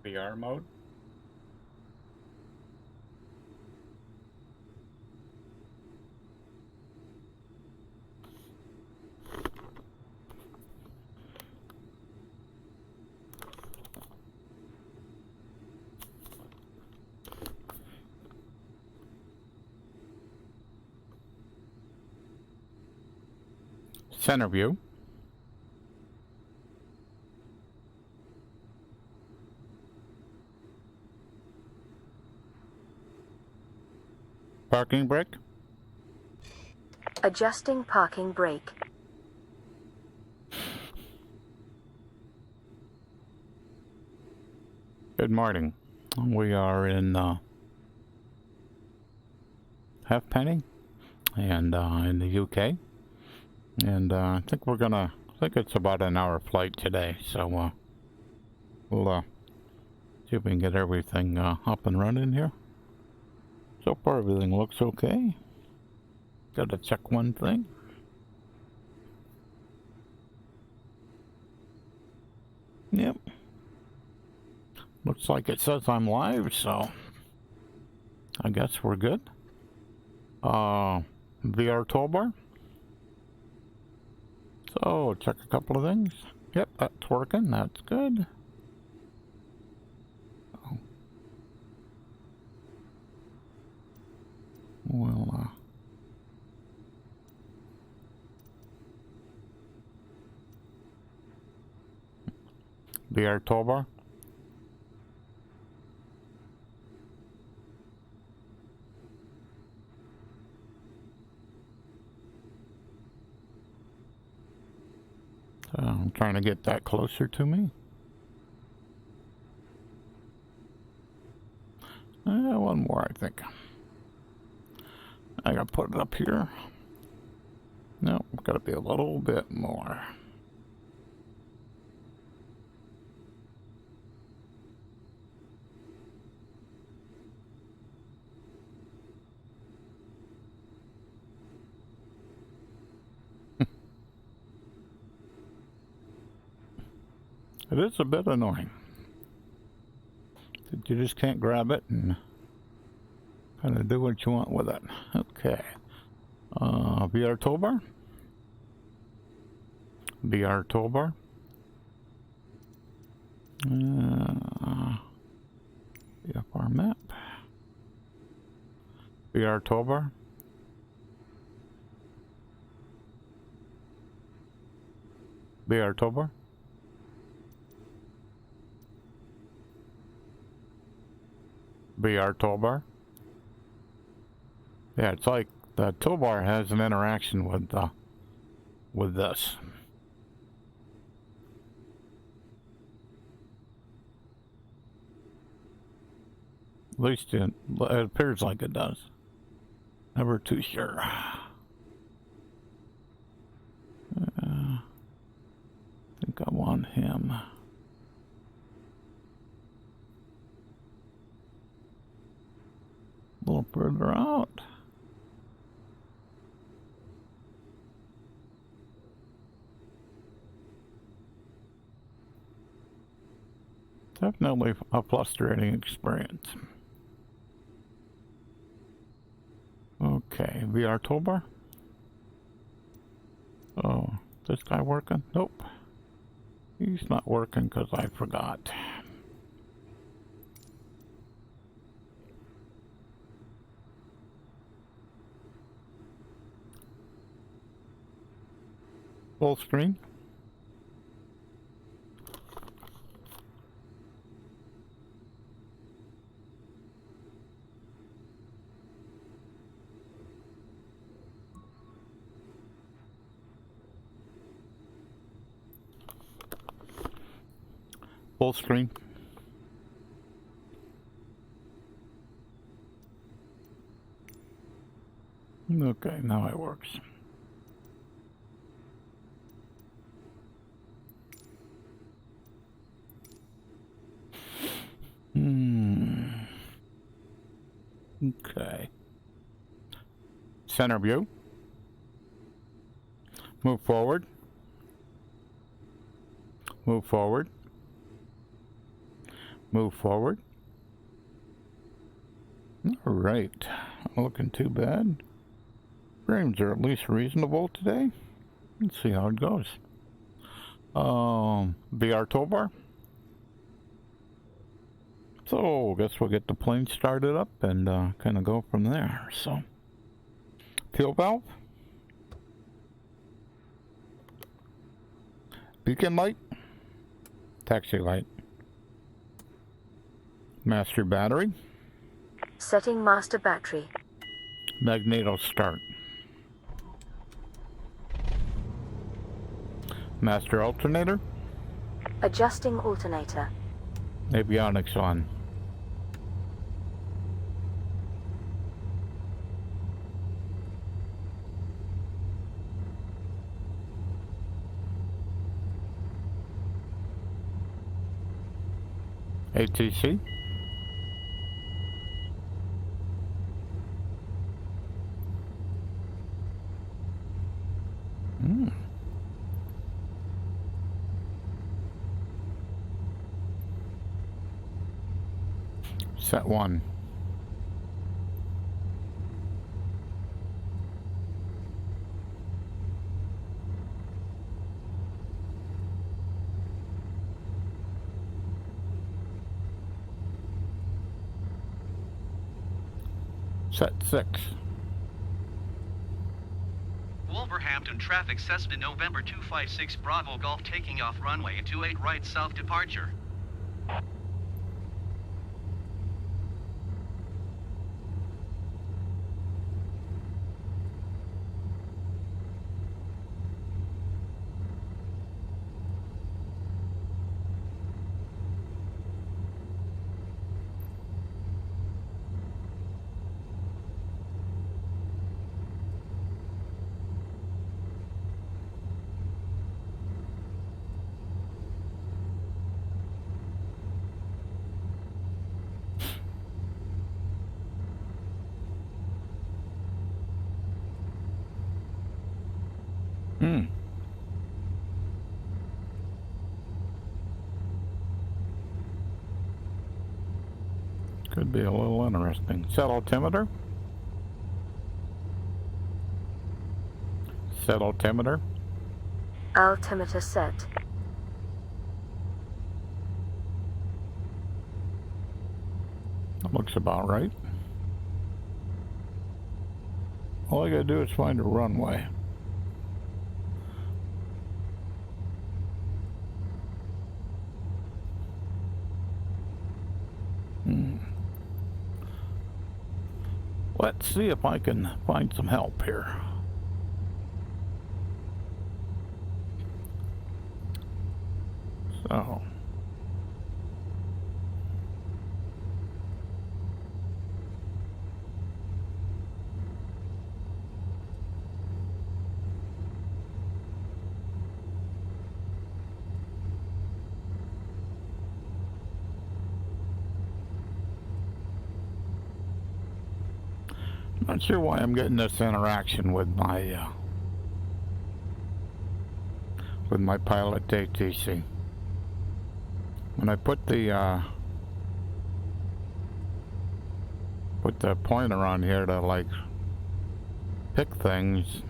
VR mode. Center view. Parking brake. Adjusting parking brake. Good morning. We are in Halfpenny and in the UK. And I think it's about an hour flight today. So we'll see if we can get everything up and running here. So far everything looks okay. Gotta check one thing. Yep. Looks like it says I'm live, so I guess we're good. VR toolbar. So check a couple of things. Yep, that's working. That's good. Well, VR toolbar. I'm trying to get that closer to me. One more, I think. I gotta put it up here. No, gotta be a little bit more. It is a bit annoying. You just can't grab it and kind of do what you want with it. Okay. VR toolbar. VR toolbar. VFR map. VR toolbar. VR toolbar. VR toolbar. Yeah, it's like the toolbar has an interaction with this. At least it appears like it does. Never too sure. I think I want him. A little further out. Definitely a frustrating experience. Okay, VR toolbar. Oh, this guy working? Nope. He's not working because I forgot. Full screen. Full screen. Okay, now it works. Okay. Center view. Move forward. Move forward. move forward. All right, not looking too bad. Frames are at least reasonable today. Let's see how it goes. BR toolbar. So, guess we'll get the plane started up and kind of go from there. So, fuel valve. Beacon light. Taxi light. Master battery. Setting master battery. Magneto start. Master alternator. Adjusting alternator. Avionics on. ATC. Set 1. Set 6. Wolverhampton traffic Cessna November 256 Bravo Golf taking off runway 28 right south departure. Could be a little interesting. Set altimeter. Set altimeter. Altimeter set. That looks about right. All I gotta do is find a runway. Let's see if I can find some help here. So. Not sure why I'm getting this interaction with my pilot ATC. When I put the pointer on here to like pick things,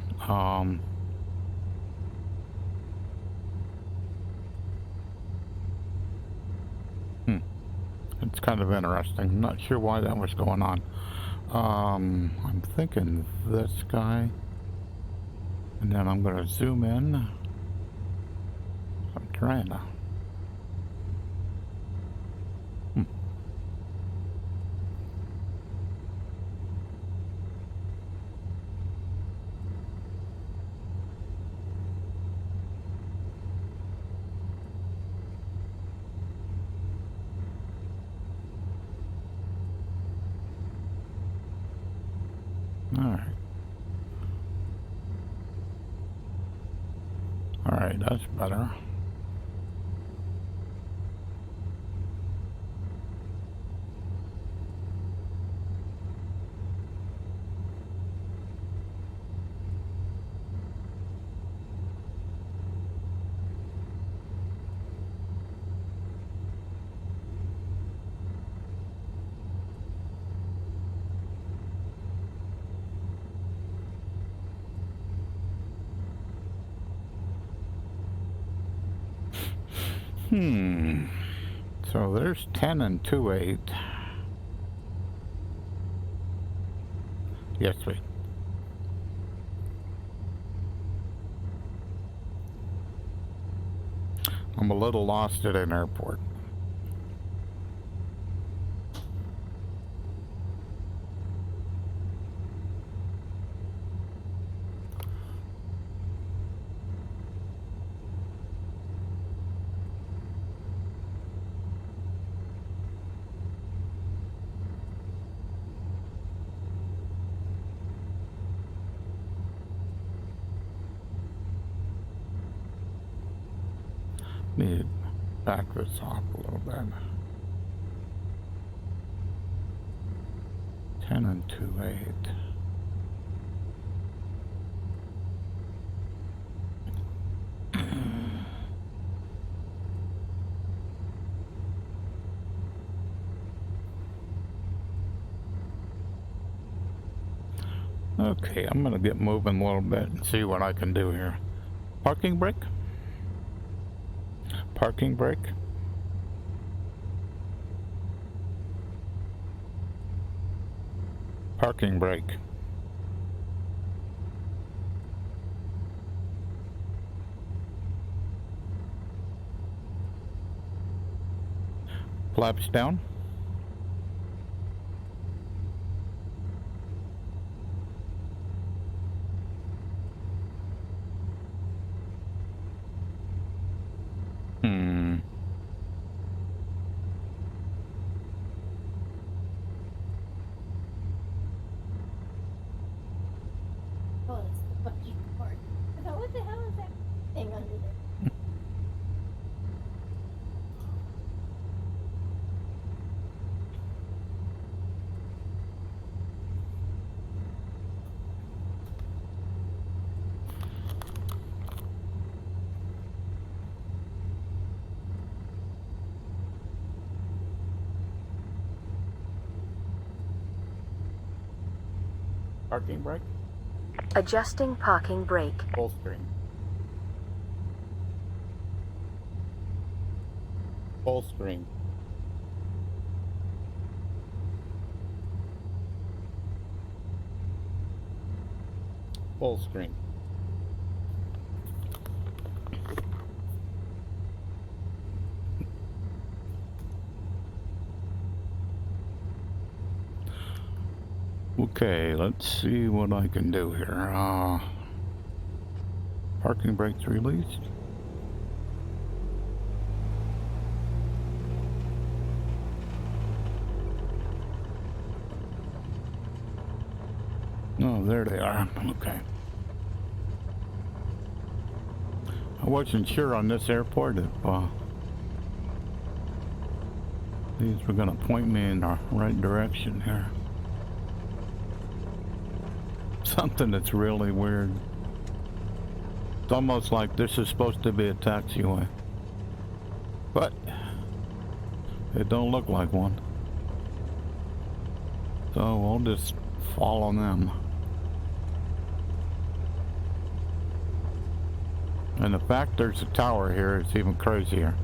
it's kind of interesting. Not sure why that was going on. I'm thinking this guy, and then I'm gonna zoom in. I'm trying to. Alright, that's better. So there's 10 and 2/8. Yes, sweet. I'm a little lost at an airport. Need to back this off a little bit. 10 and 2/8. Okay, I'm gonna get moving a little bit and see what I can do here. Parking brake? Parking brake? Parking brake. Flaps down. Oh, it's the bungee cord. I thought, what the hell is that thing under there? Parking brake. Adjusting parking brake. Full screen. Full screen. Full screen. Okay, let's see what I can do here. Parking brakes released. Oh, there they are. Okay. I wasn't sure on this airport if these were gonna point me in the right direction here. Something that's really weird. It's almost like this is supposed to be a taxiway, but it don't look like one. So we'll just follow them. And the fact there's a tower here is even crazier.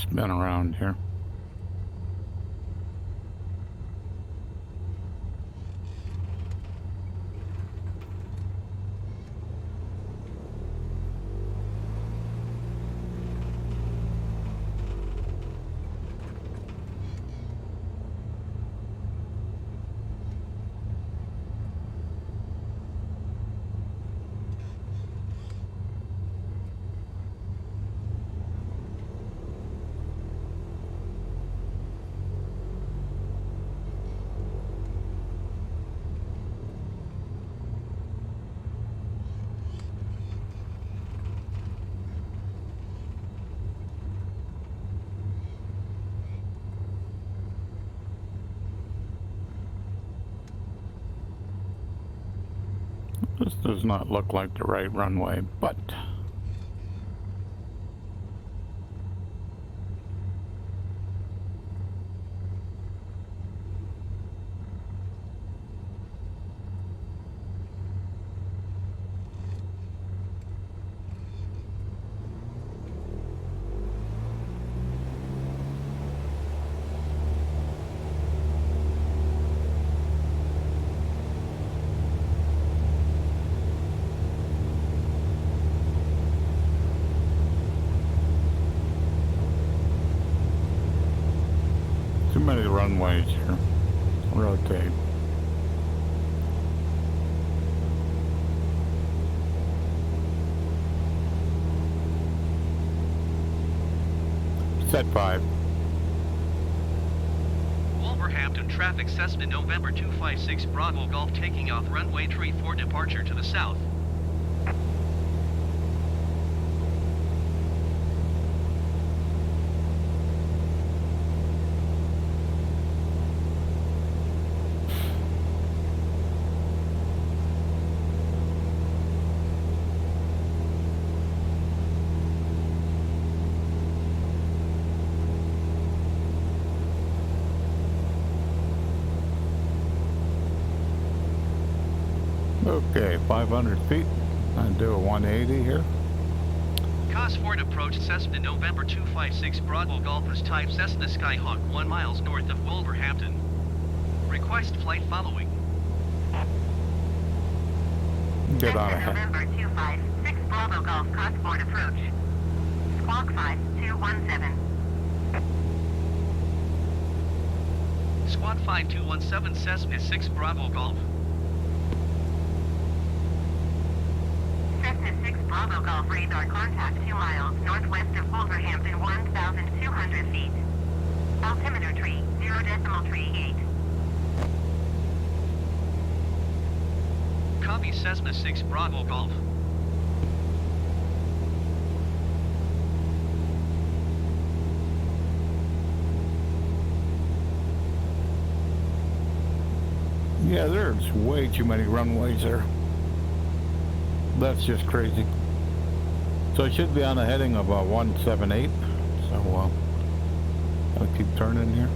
spin around here. This does not look like the right runway, but too many runways here. Rotate. Set 5. Wolverhampton traffic Cessna November 256 Bravo Golf taking off runway 34 departure to the south. Okay, 500 feet. I do a 180 here. Cosford approach Cessna November 256 Bravo Golf is type Cessna Skyhawk 1 miles north of Wolverhampton. Request flight following. Get on ahead. November 256 Bravo Golf Cosford approach. Squawk 5217. Squawk 5217 Cessna 6 Bravo Golf. Cessna 6 Bravo Golf radar contact 2 miles northwest of Wolverhampton 1,200 feet. Altimeter tree 0.38. Copy Cessna 6 Bravo Golf. Yeah, there's way too many runways there. That's just crazy. So it should be on a heading of 178. So I'll keep turning here.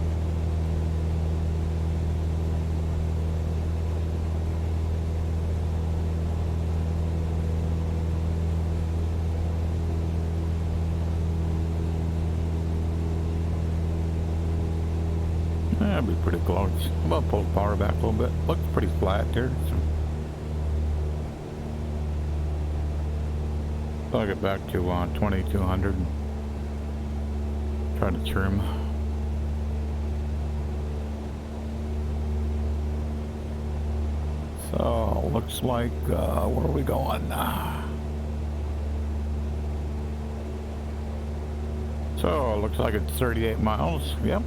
That'd be pretty close. I'm gonna pull the power back a little bit. Looks pretty flat here. So I'll get back to 2200 and try to trim. So looks like where are we going? So looks like it's 38 miles. Yep.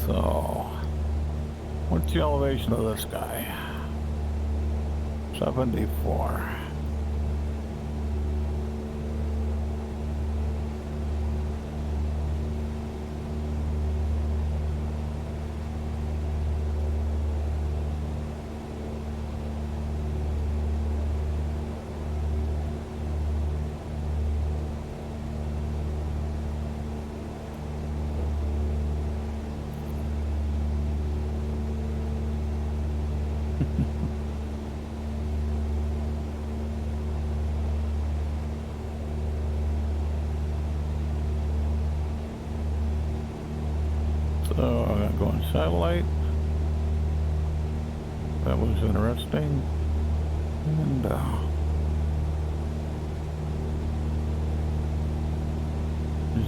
So, what's the elevation of this guy? 74. So I gotta go on satellite. That was interesting. And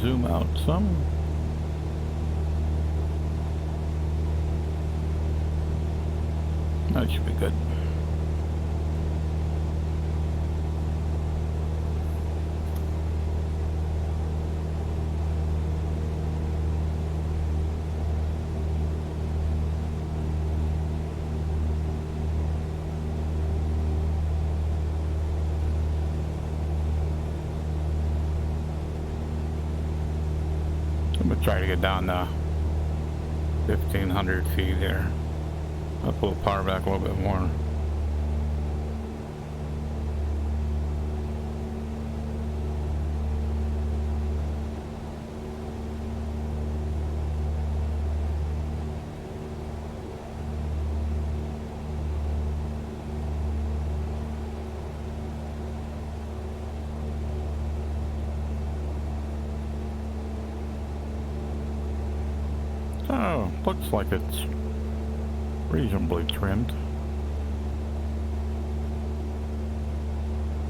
zoom out some. That should be good. I'm gonna try to get down to 1,500 feet here. I'll pull the power back a little bit more. Oh, looks like it's reasonably trimmed.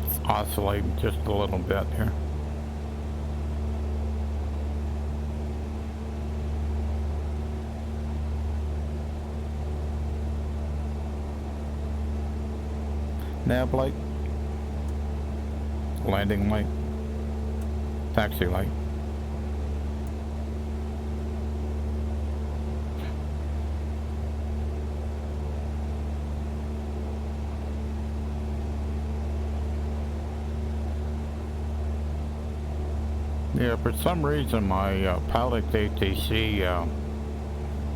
It's oscillating just a little bit here. Nav light, landing light, taxi light. Yeah, for some reason my pilot ATC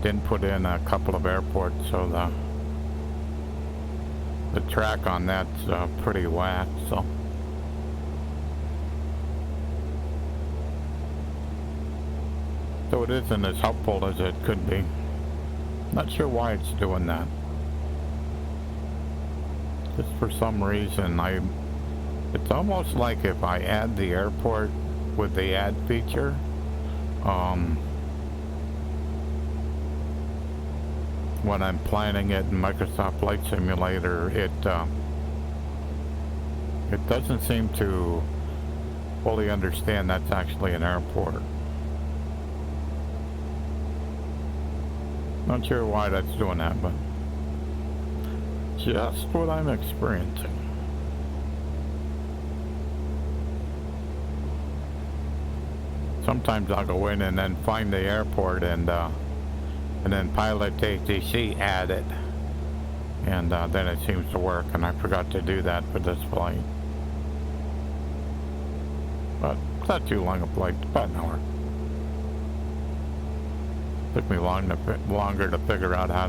didn't put in a couple of airports, so the track on that's pretty whacked, so. So it isn't as helpful as it could be. Not sure why it's doing that. Just for some reason, it's almost like if I add the airport with the add feature, when I'm planning it in Microsoft Flight Simulator, it doesn't seem to fully understand that's actually an airport. Not sure why that's doing that, but just what I'm experiencing. Sometimes I'll go in and then find the airport and then pilot ATC add it, and then it seems to work. And I forgot to do that for this flight, but it's not too long a flight, about an hour. Took me longer to figure out how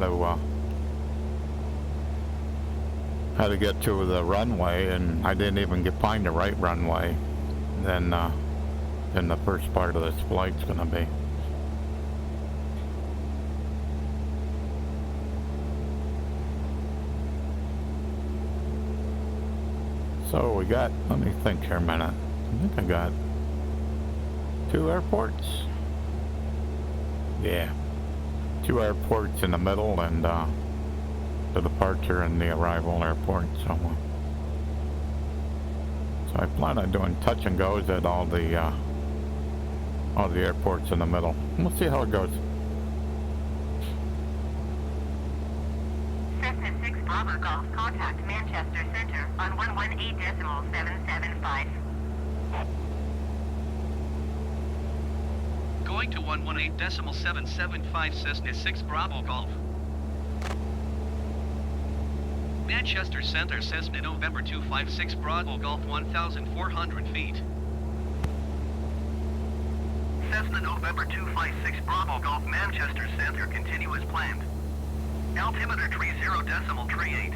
to get to the runway, and I didn't even find the right runway. Then the first part of this flight's gonna be. So we got, let me think here a minute. I think I got 2 airports. Yeah, 2 airports in the middle, and the departure and the arrival airport. So I plan on doing touch and goes at all the airports in the middle. We'll see how it goes. Cessna 6 Bravo Golf, contact Manchester Center on 118.775. Going to 118.775 Cessna 6 Bravo Golf. Manchester Center, Cessna November 256 Bravo Golf, 1,400 feet. Cessna November 256 Bravo Golf, Manchester Center, continue as planned. Altimeter tree 0.38.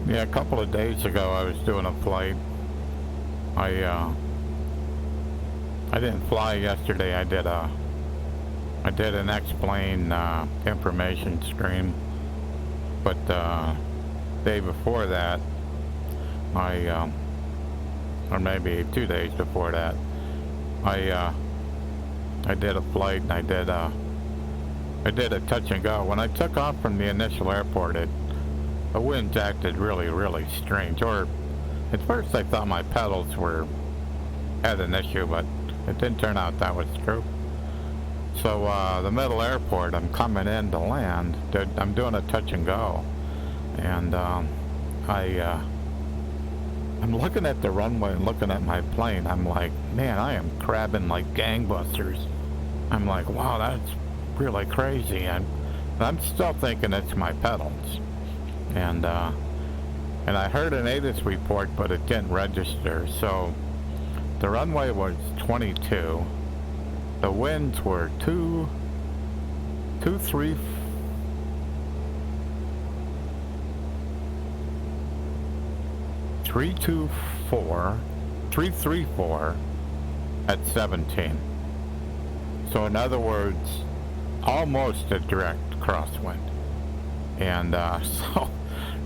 Yeah, a couple of days ago I was doing a flight. I didn't fly yesterday. I did an X-plane information stream, but day before that, or maybe 2 days before that, I did a flight and I did a touch and go. When I took off from the initial airport, the winds acted really, really strange. Or at first I thought my pedals had an issue, but it didn't turn out that was true. So the middle airport, I'm coming in to land. I'm doing a touch and go, and I'm looking at the runway and looking at my plane. I'm like, man, I am crabbing like gangbusters. I'm like, wow, that's really crazy. And I'm still thinking it's my pedals. And I heard an ATIS report, but it didn't register. So the runway was 22. The winds were 334 at 17. So in other words, almost a direct crosswind. And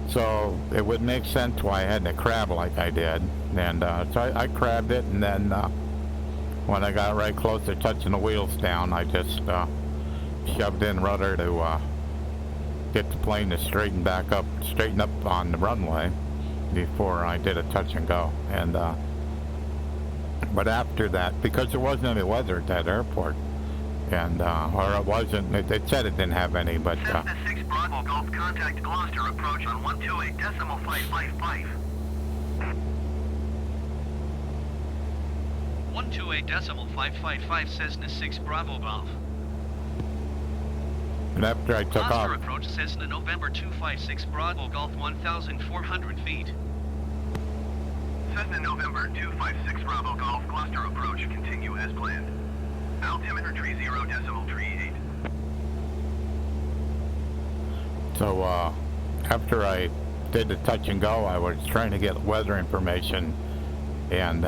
so it would make sense why I had to crab like I did. And so I crabbed it, and then when I got right close to touching the wheels down, I just shoved in rudder to get the plane to straighten up on the runway before I did a touch and go. And but after that, because there wasn't any weather at that airport, and or it wasn't, it said it didn't have any, but Cessna 6 Bravo Golf, contact Gloucester approach on 128.555. 128.555 Cessna 6 Bravo Golf. and after I took Gloucester off, approach Cessna November 256 Bravo Golf 1,400 feet. Cessna November 256 Bravo Golf, Gloucester approach, continue as planned. Altimeter tree 0.38. so after I did the touch and go, I was trying to get weather information, and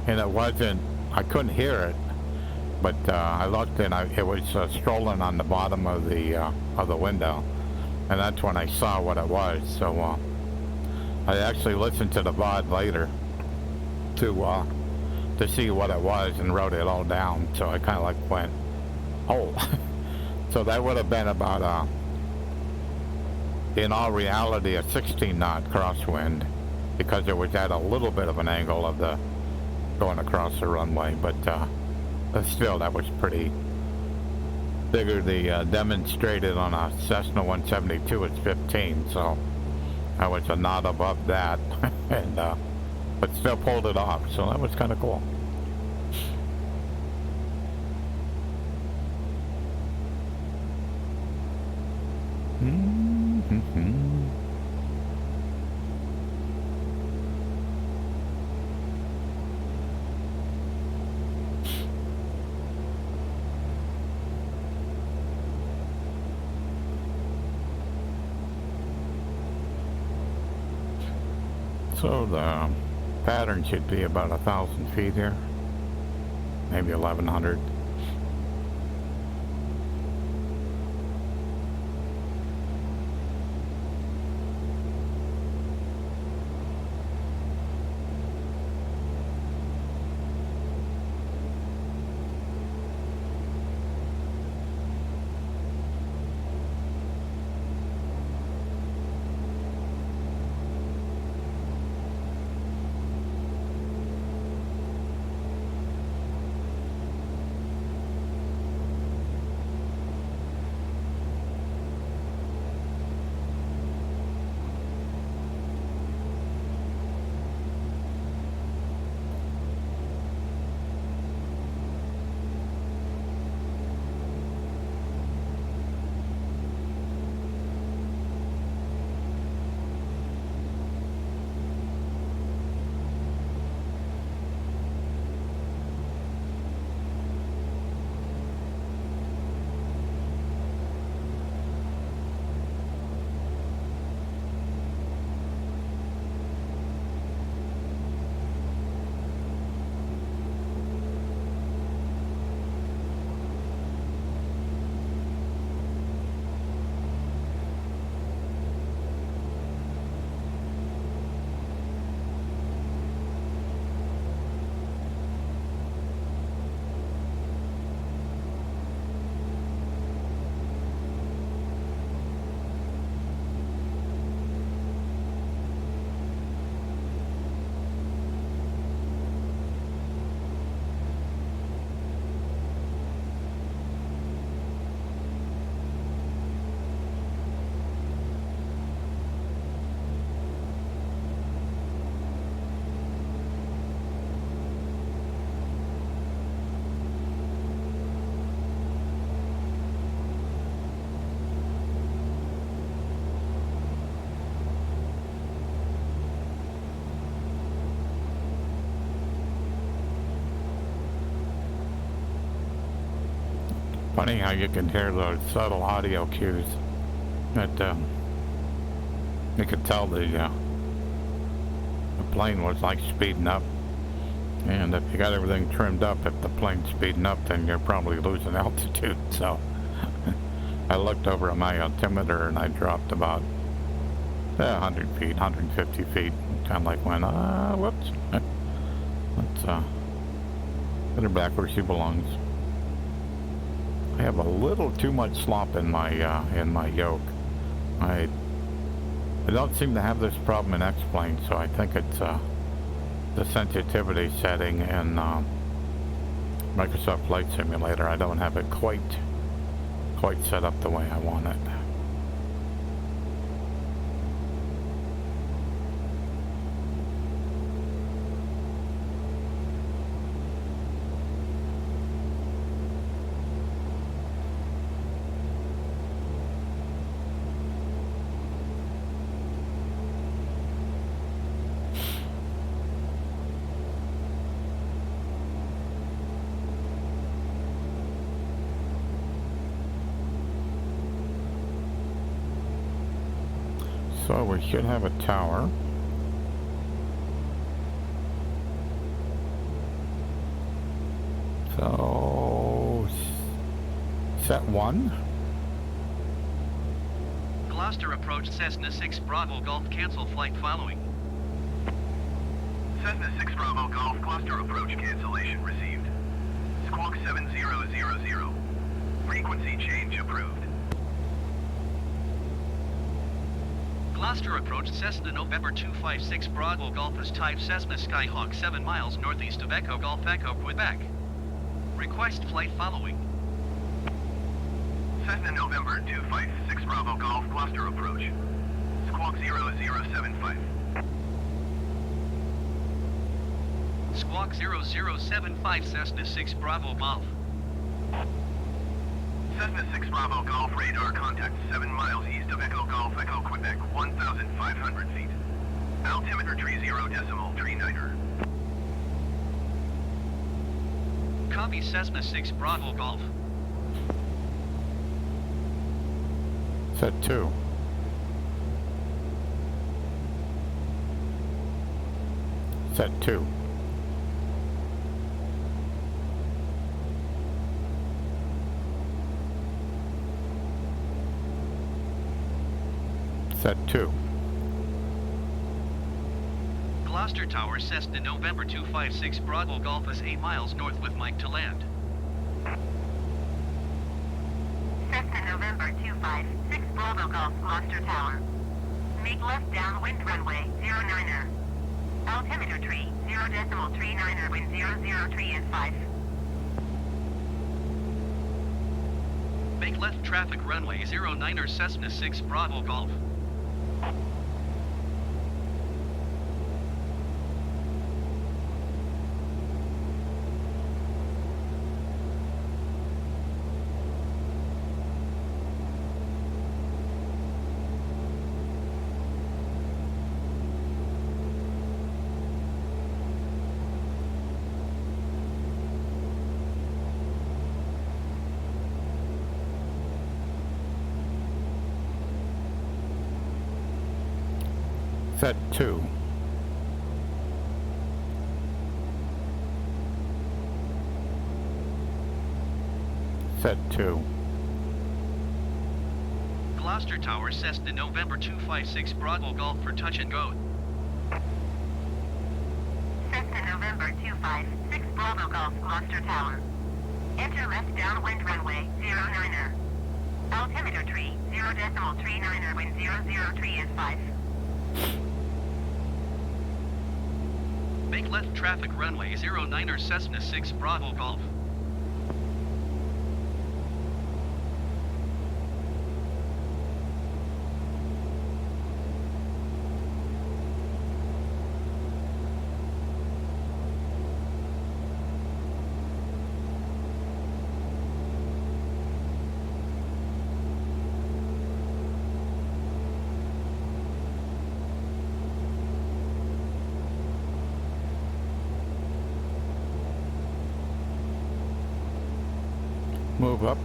it wasn't, I couldn't hear it, but I looked and it was strolling on the bottom of the window, and that's when I saw what it was. So I actually listened to the VOD later to see what it was and wrote it all down. So I kind of like went, oh, so that would have been about in all reality a 16 knot crosswind, because it was at a little bit of an angle of the going across the runway, but still that was pretty. Figure the demonstrated on a Cessna 172 it's 15, so I was a knot above that, and but still pulled it off, so that was kind of cool. So the pattern should be about 1,000 feet here, maybe 1,100. Funny how you can hear those subtle audio cues that you could tell the plane was like speeding up. And if you got everything trimmed up, if the plane's speeding up, then you're probably losing altitude. So I looked over at my altimeter and I dropped about 100 feet, 150 feet. Kind of like went, whoops. Let's put her back where she belongs. I have a little too much slop in my yoke. I don't seem to have this problem in X-Plane, so I think it's the sensitivity setting in Microsoft Flight Simulator. I don't have it quite set up the way I want it. So we should have a tower. So set 1. Gloucester approach Cessna 6 Bravo Golf, cancel flight following. Cessna 6 Bravo Golf, Gloucester approach cancellation received. Squawk 7000. Frequency change approved. Gloucester approach Cessna November 256 Bravo Golf is type Cessna Skyhawk 7 miles northeast of Echo Golf Echo Quebec. Request flight following. Cessna November 256 Bravo Golf, Gloucester approach. Squawk 0075. Squawk 0075 Cessna 6 Bravo Golf. Cessna 6 Bravo Golf radar contact 7 miles east of Echo Golf Echo Quebec, 1,500 feet. Altimeter 30.39er. Copy Cessna 6 Bravo Golf. Set 2. Set 2. Set 2. Gloucester Tower Cessna November 256 Bravo Golf is 8 miles north with Mike to land. Cessna November 256 Bravo Golf, Gloucester Tower. Make left downwind runway 09er. Altimeter tree 0.39er, wind 003 and 5. Make left traffic runway 09er Cessna 6 Bravo Golf. Set 2. Set 2. Gloucester Tower Cessna November 256 Bravo Golf for touch and go. Cessna November 256 Bravo Golf, Gloucester Tower. Enter left downwind runway 09er. Altimeter tree 0.39er, wind 003 and 5. Make left traffic runway 09er Cessna 6 Bravo Golf. Move up.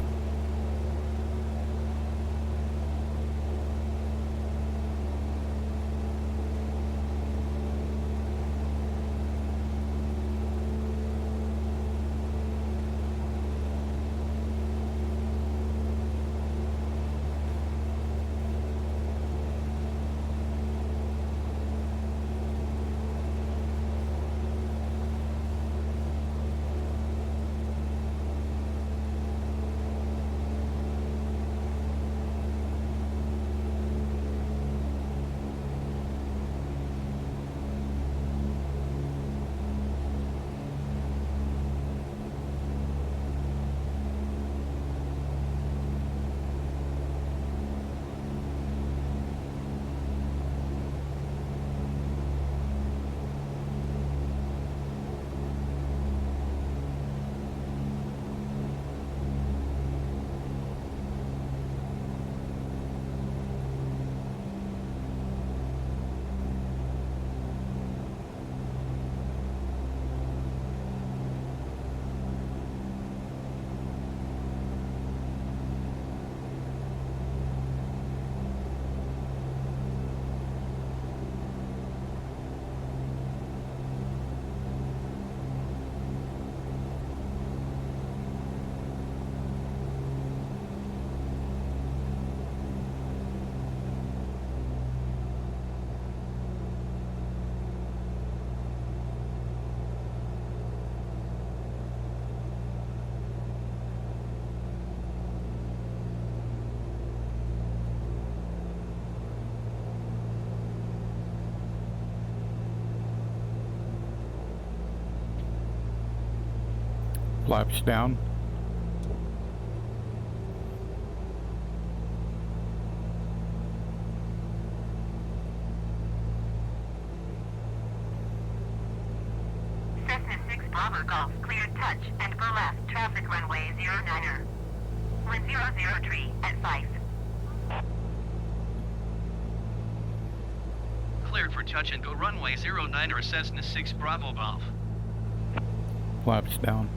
Flaps down. Cessna 6 Bravo Golf, cleared touch and go left, traffic runway 09er. 100 tree at 5. Cleared for touch and go runway 09 or Cessna 6 Bravo Golf. Flaps down.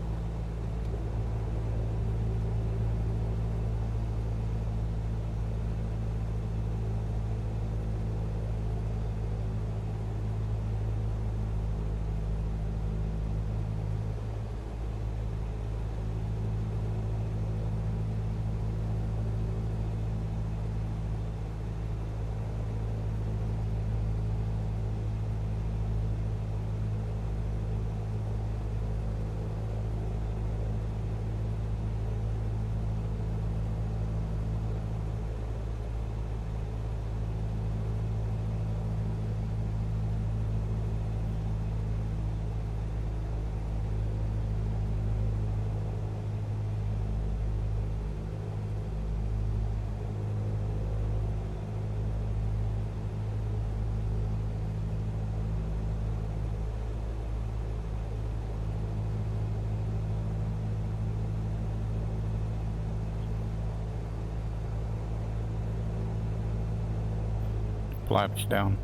Flaps down.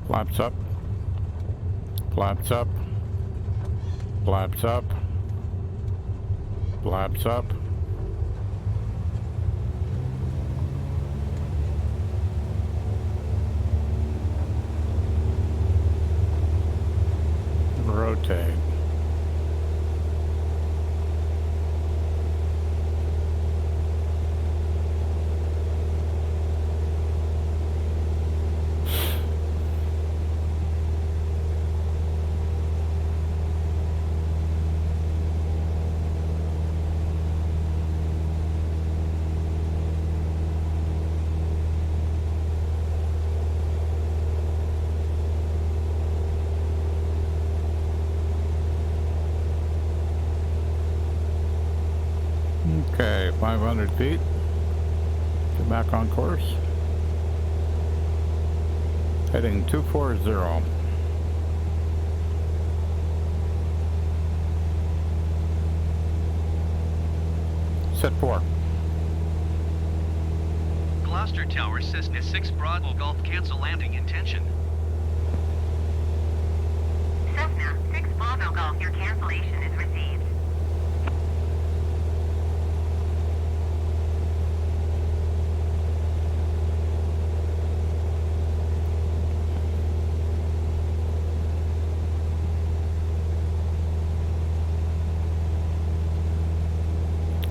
Flaps up. Flaps up. Flaps up. Flaps up. Rotate. Okay, 500 feet. Get back on course. Heading 240. Set 4. Gloucester Tower, Cessna 6 Bravo Golf, cancel landing intention. Cessna 6 Bravo Golf, your cancellation is received.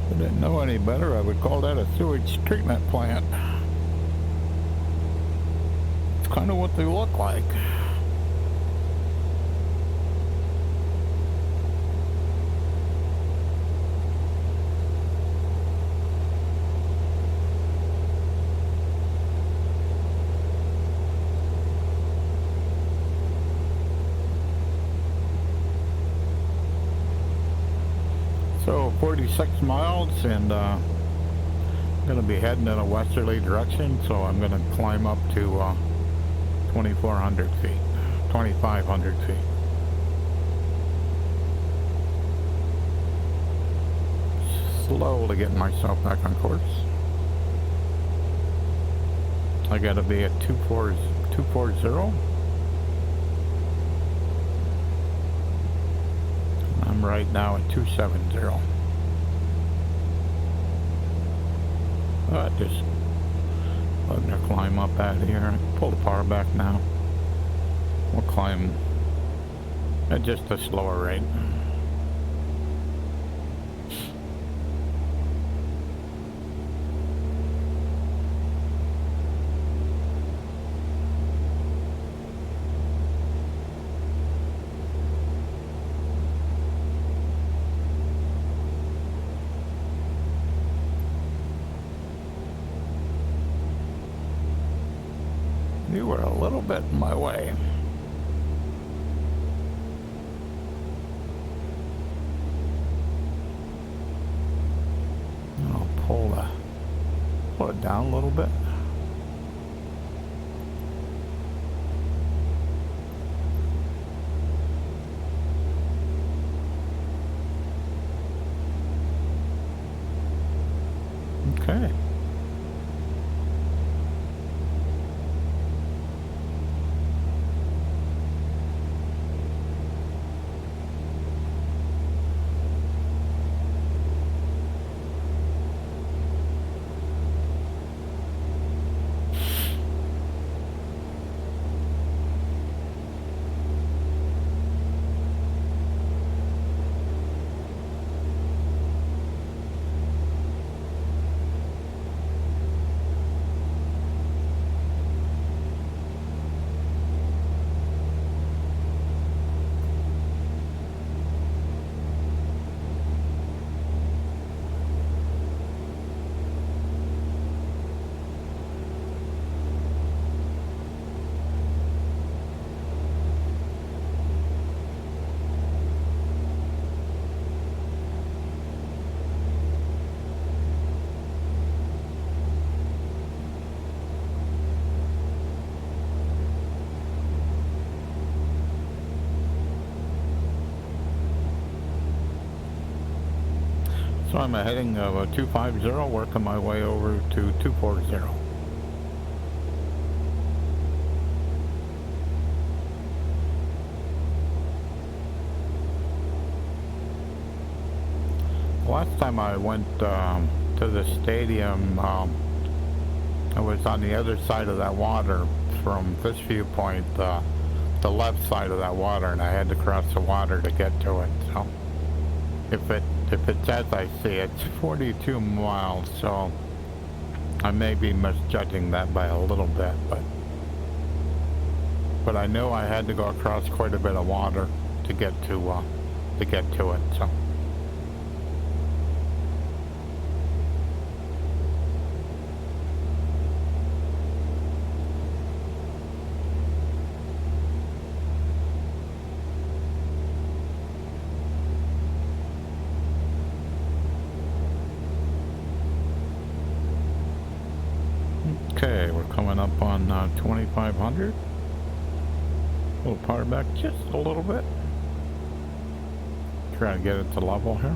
If I didn't know any better, I would call that a sewage treatment plant. It's kind of what they look like. So 46 miles, and I'm going to be heading in a westerly direction, so I'm going to climb up to 2,400 feet, 2,500 feet. Slowly getting myself back on course. I got to be at 240. I'm right now at 270. Just Letting her climb up out of here. Pull the power back now. We'll climb at just a slower rate. You were a little bit in my way. I'll pull it down a little bit. Okay. So I'm heading of 250, working my way over to 240. Last time I went to the stadium, I was on the other side of that water from this viewpoint, the left side of that water, and I had to cross the water to get to it. So if it's as I see it, it's 42 miles, so I may be misjudging that by a little bit, but I know I had to go across quite a bit of water to get to it. So. Okay, we're coming up on 2500. We'll power back just a little bit. Try to get it to level here.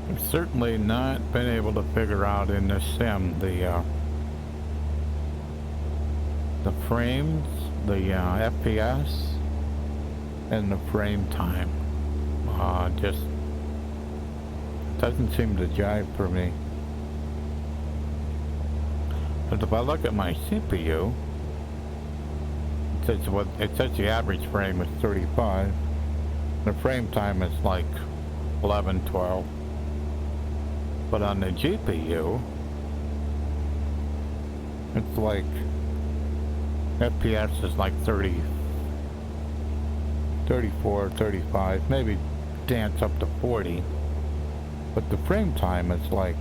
I've certainly not been able to figure out in this sim the frames, the FPS, and the frame time. Just doesn't seem to jive for me. But if I look at my CPU, it says the average frame is 35. The frame time is like 11, 12. But on the GPU, it's like FPS is like 30, 34, 35, maybe dance up to 40. But the frame time is like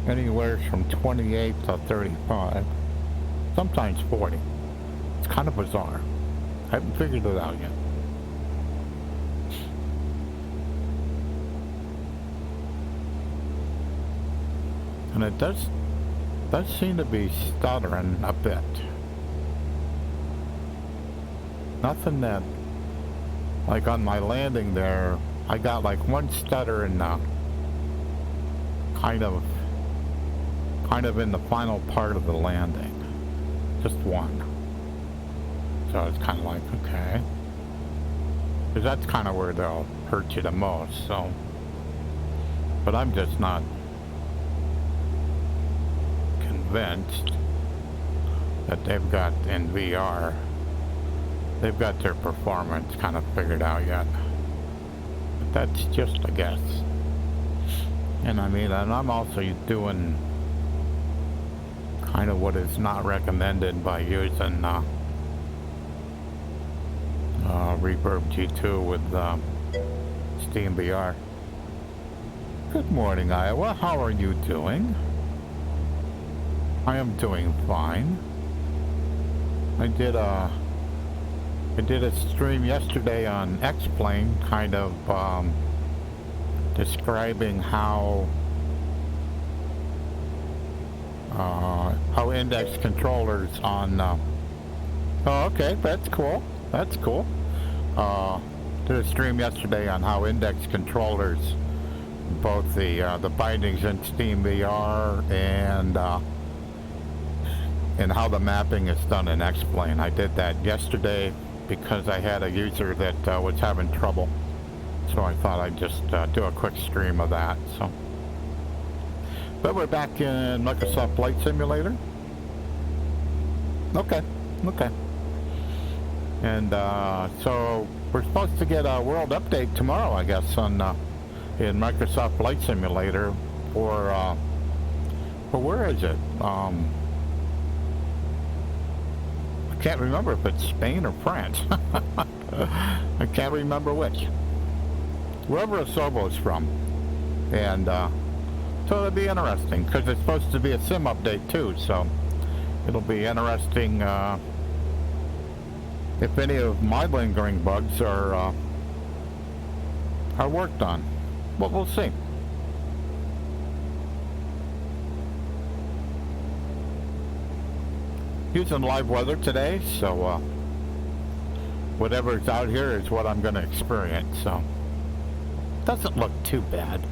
anywhere from 28 to 35, sometimes 40. It's kind of bizarre. I haven't figured it out yet. And it does seem to be stuttering a bit. Nothing that, like on my landing there, I got like one stutter in the kind of in the final part of the landing. Just one. So it's kind of like, okay. Because that's kind of where they'll hurt you the most, so. But I'm just not convinced that they've got in VR, they've got their performance kind of figured out yet. But that's just a guess. And I mean, and I'm also doing kind of what is not recommended by using Reverb G2 with Steam VR. Good morning, Iowa. How are you doing? I am doing fine. I did a stream yesterday on X-Plane, kind of describing how index controllers on oh, okay, that's cool. That's cool. Did a stream yesterday on how index controllers, both the bindings in Steam VR and how the mapping is done in X-Plane. I did that yesterday because I had a user that was having trouble, so I thought I'd just do a quick stream of that. So, but we're back in Microsoft Flight Simulator. Okay. And so we're supposed to get a world update tomorrow, I guess, on in Microsoft Flight Simulator, or where is it? I can't remember if it's Spain or France. I can't remember which. Wherever Asobo's from. And so it'll be interesting, because it's supposed to be a sim update too, so it'll be interesting if any of my lingering bugs are worked on. But we'll see. Using live weather today, so whatever's out here is what I'm going to experience, so doesn't look too bad.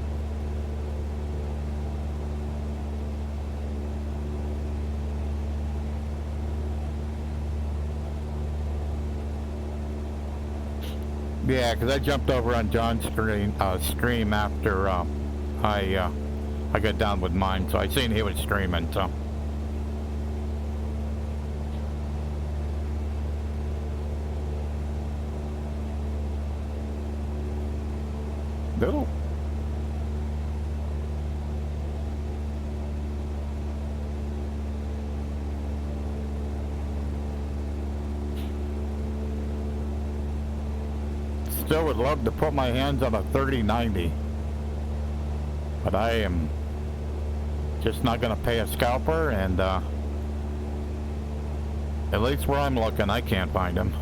Yeah, because I jumped over on John's stream after I got done with mine, so I seen he was streaming, so. Doodle. Still would love to put my hands on a 3090, but I am just not going to pay a scalper, and at least where I'm looking, I can't find them.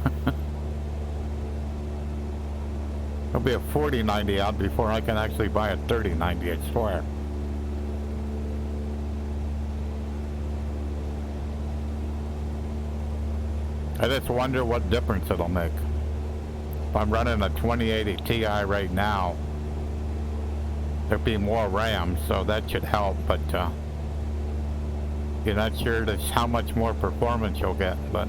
There'll be a 4090 out before I can actually buy a 3090, I swear. I just wonder what difference it'll make. If I'm running a 2080 Ti right now, there'll be more RAM, so that should help, but you're not sure just how much more performance you'll get, but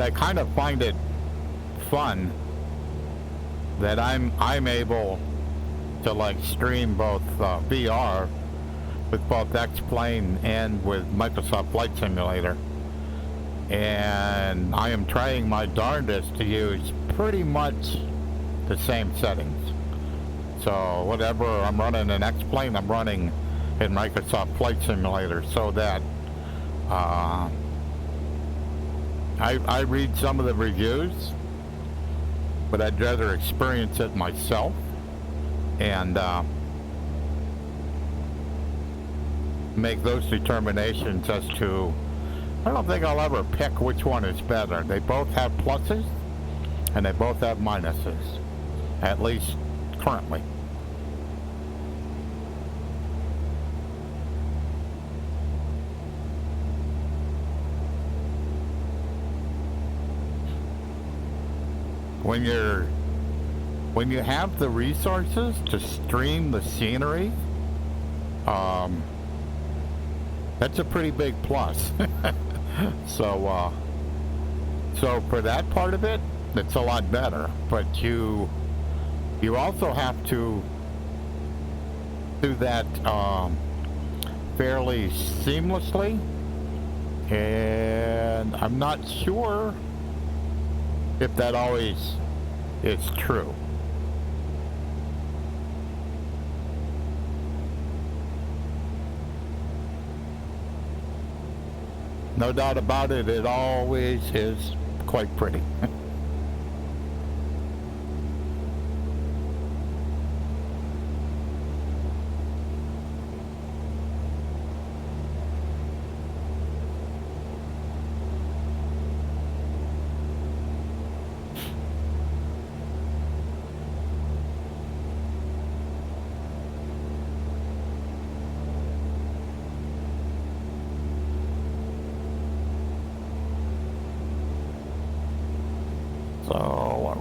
I kind of find it fun that I'm able to like stream both VR with both X-Plane and with Microsoft Flight Simulator. and I am trying my darndest to use pretty much the same settings. So whatever I'm running in X-Plane, I'm running in Microsoft Flight Simulator, so that I read some of the reviews, but I'd rather experience it myself and make those determinations as to, I don't think I'll ever pick which one is better. They both have pluses and they both have minuses, at least currently. When you have the resources to stream the scenery, that's a pretty big plus. So for that part of it, it's a lot better. But you also have to do that fairly seamlessly, and I'm not sure if that always is true. No doubt about it, it always is quite pretty.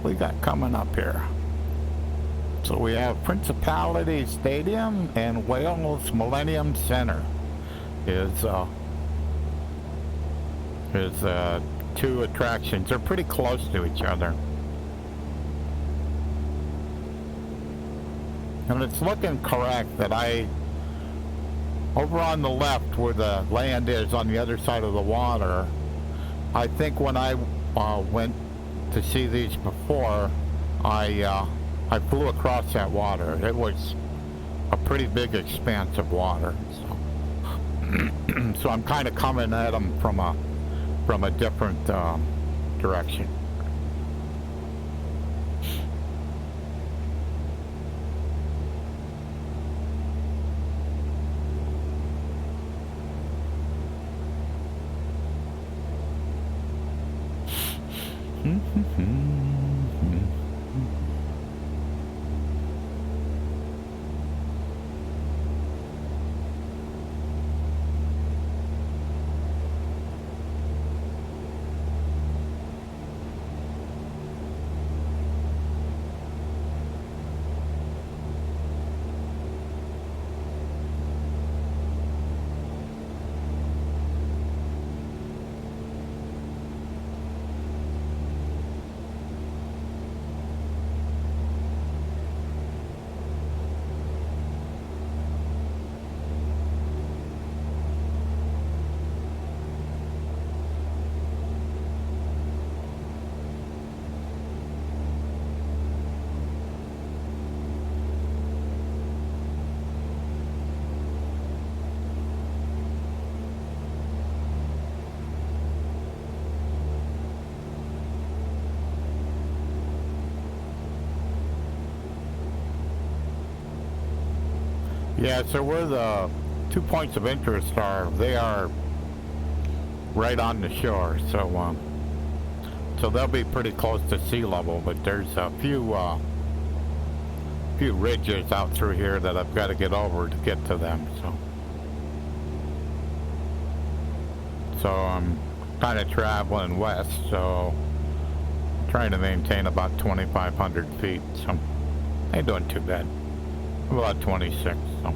We got coming up here. So we have Principality Stadium and Wales Millennium Center is two attractions. They're pretty close to each other. And it's looking correct that over on the left where the land is on the other side of the water, I think when I went to see these before, I flew across that water. It was a pretty big expanse of water. So, so I'm kind of coming at them from a different direction. Yeah, so where the 2 points of interest are, they are right on the shore, so they'll be pretty close to sea level, but there's a few ridges out through here that I've got to get over to get to them, so I'm kind of traveling west, so I'm trying to maintain about 2,500 feet, so ain't doing too bad. About 26, so.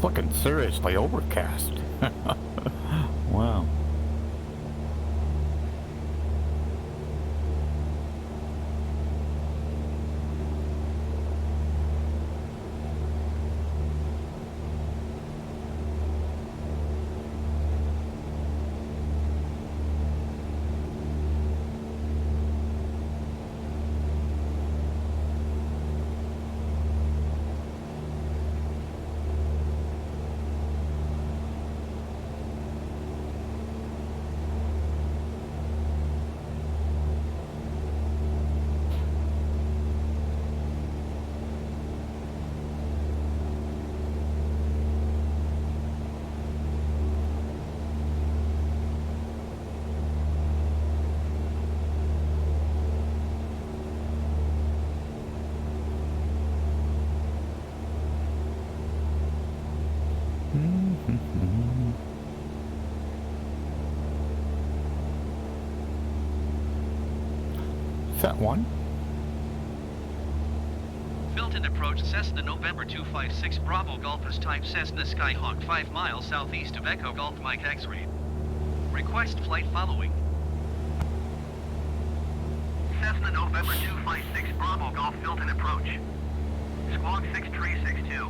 looking seriously overcast. Wow. Set 1. Filton approach Cessna November 256 Bravo Golfers type Cessna Skyhawk 5 miles southeast of Echo Golf Mike X-ray. Request flight following. Cessna November 256 Bravo Golf Filton approach. Squawk 6362.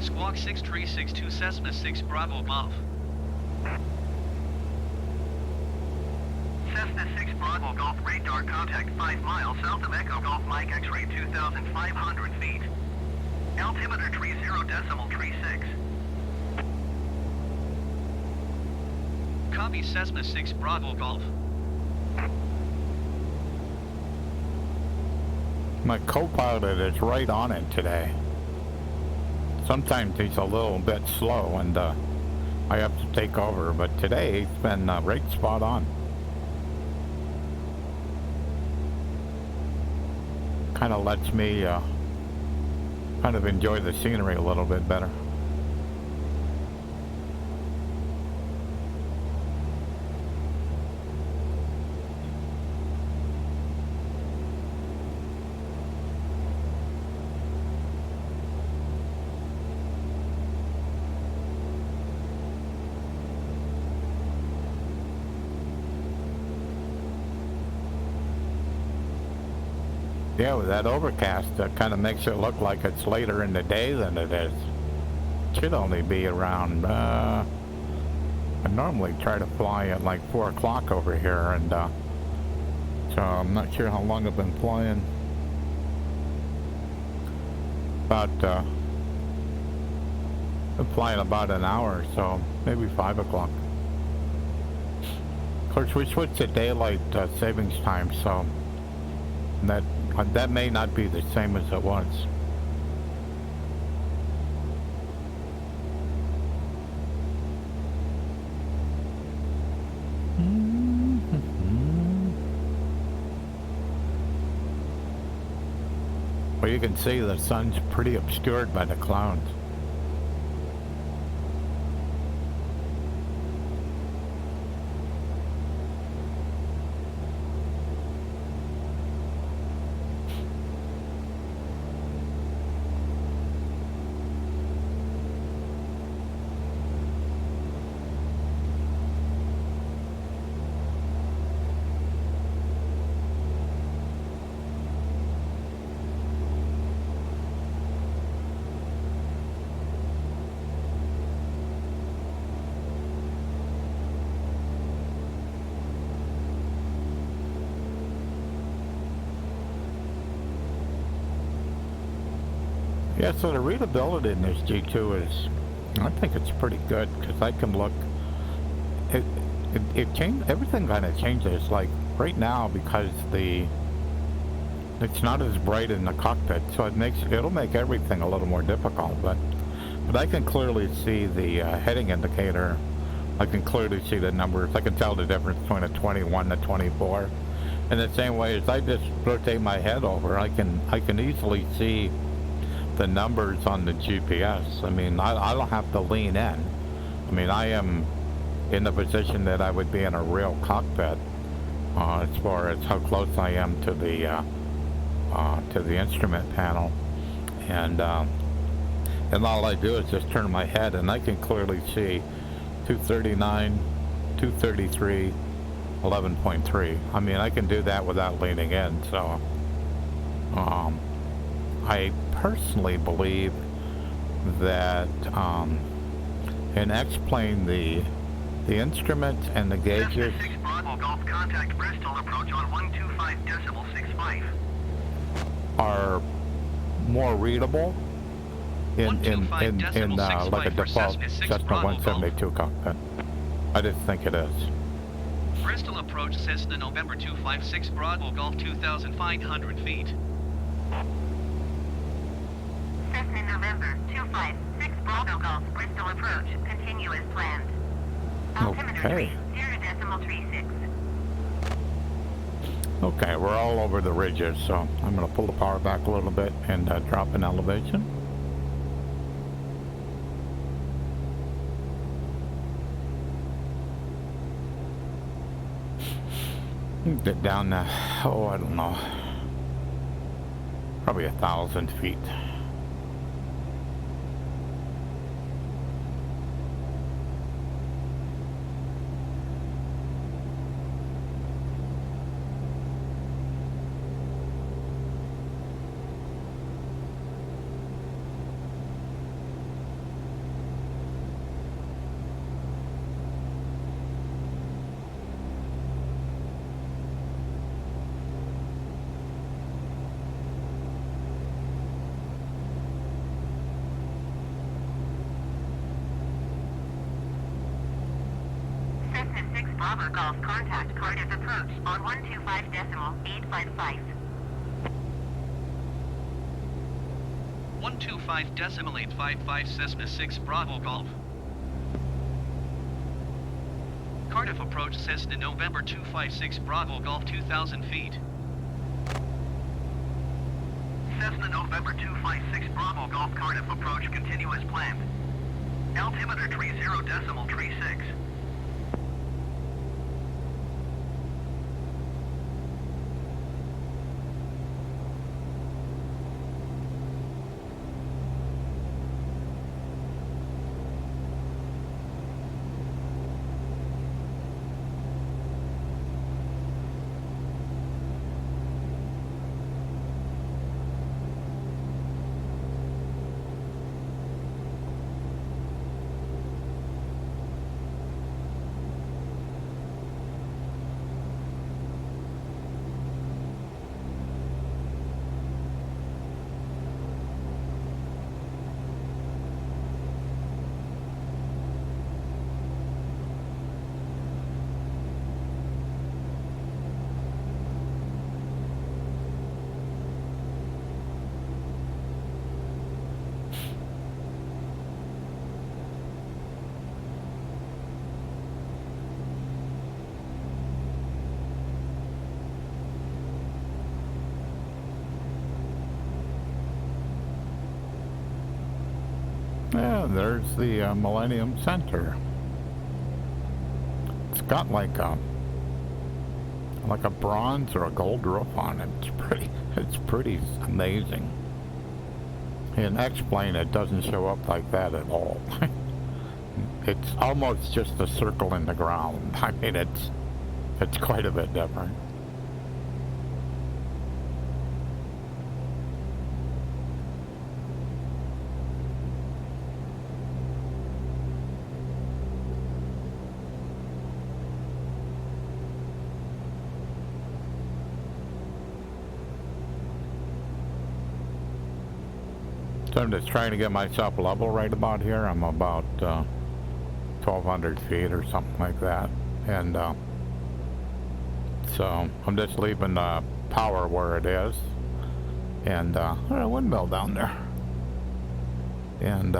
Squawk 6362 Cessna 6 Bravo Golf. Cessna 6 Bravo Golf radar contact 5 miles south of Echo Golf Mike X-ray 2,500 feet. Altimeter tree 0 decimal tree 6. Copy Cessna 6 Bravo Golf. My co-pilot is right on it today. Sometimes he's a little bit slow and I have to take over, but today he's been right spot on. Kind of lets me kind of enjoy the scenery a little bit better. Yeah, with that overcast, that kind of makes it look like it's later in the day than it is. It should only be around, I normally try to fly at like 4 o'clock over here, and so I'm not sure how long I've been flying. About, been flying about an hour, so maybe 5 o'clock. Of course, we switched to daylight savings time, so that may not be the same as it was. Well, you can see the sun's pretty obscured by the clouds. Yeah, so the readability in this G2 is, I think it's pretty good, because I can look, it changed, everything kind of changes, like right now, because it's not as bright in the cockpit, so it'll make everything a little more difficult, but I can clearly see the heading indicator. I can clearly see the numbers. I can tell the difference between a 21 and a 24. In the same way as I just rotate my head over, I can easily see the numbers on the GPS. I mean, I don't have to lean in. I mean, I am in the position that I would be in a real cockpit as far as how close I am to the instrument panel. and all I do is just turn my head, and I can clearly see 239, 233, 11.3. I mean, I can do that without leaning in. So I personally believe that in X-plane the instruments and the gauges 6 Bravo Golf, contact Bristol approach on 125.65. are more readable in like a 125.65 for default Cessna 6 Cessna Bravo 172 cockpit. I just think it is. Bristol approach Cessna November 256 Bravo Golf 2,500 feet. Cessna November 256 Bravo Golf, Bristol approach, continue as planned. Altimeter Okay. 0.36. Okay, we're all over the ridges, so I'm going to pull the power back a little bit and drop in elevation. Get down to, oh, I don't know, probably 1,000 feet. Cessna 6 Bravo Golf, contact Cardiff approach on 125.855. 125.855 Cessna 6 Bravo Golf. Cardiff approach Cessna November 256 Bravo Golf 2,000 feet. Cessna November 256 Bravo Golf, Cardiff approach, continue as planned. Altimeter 30.36. Yeah, there's the Millennium Center. It's got like a bronze or a gold roof on it. It's pretty amazing. In X-plane, it doesn't show up like that at all. It's almost just a circle in the ground. I mean, it's quite a bit different. So I'm just trying to get myself level right about here. I'm about 1,200 feet or something like that. And so I'm just leaving the power where it is. And there's a windmill down there. And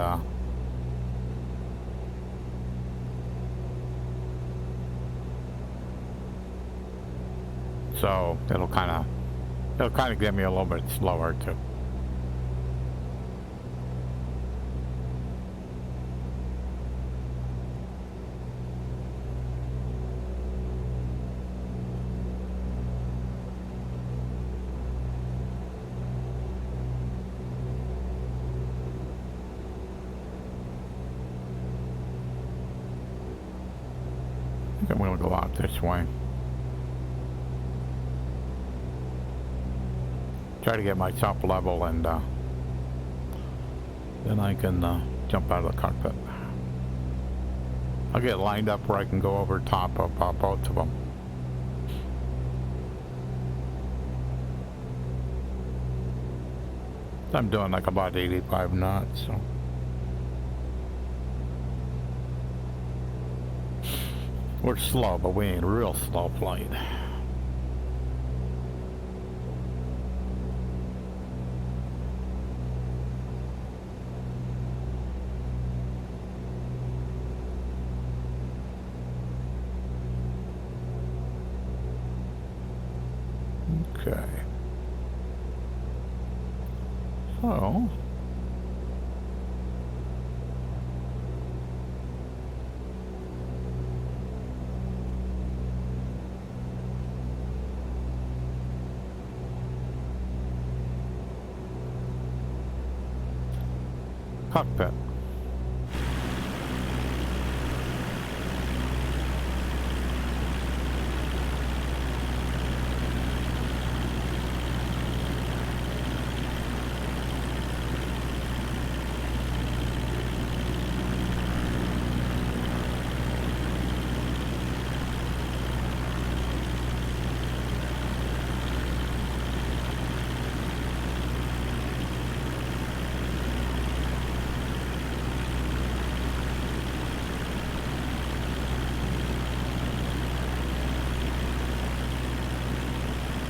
so it'll kind of get me a little bit slower too. think I'm gonna go out this way. Try to get myself level, and then I can jump out of the cockpit. I'll get lined up where I can go over top of both of them. I'm doing like about 85 knots, so. We're slow, but we ain't real slow flight. Okay. So. Cockpit.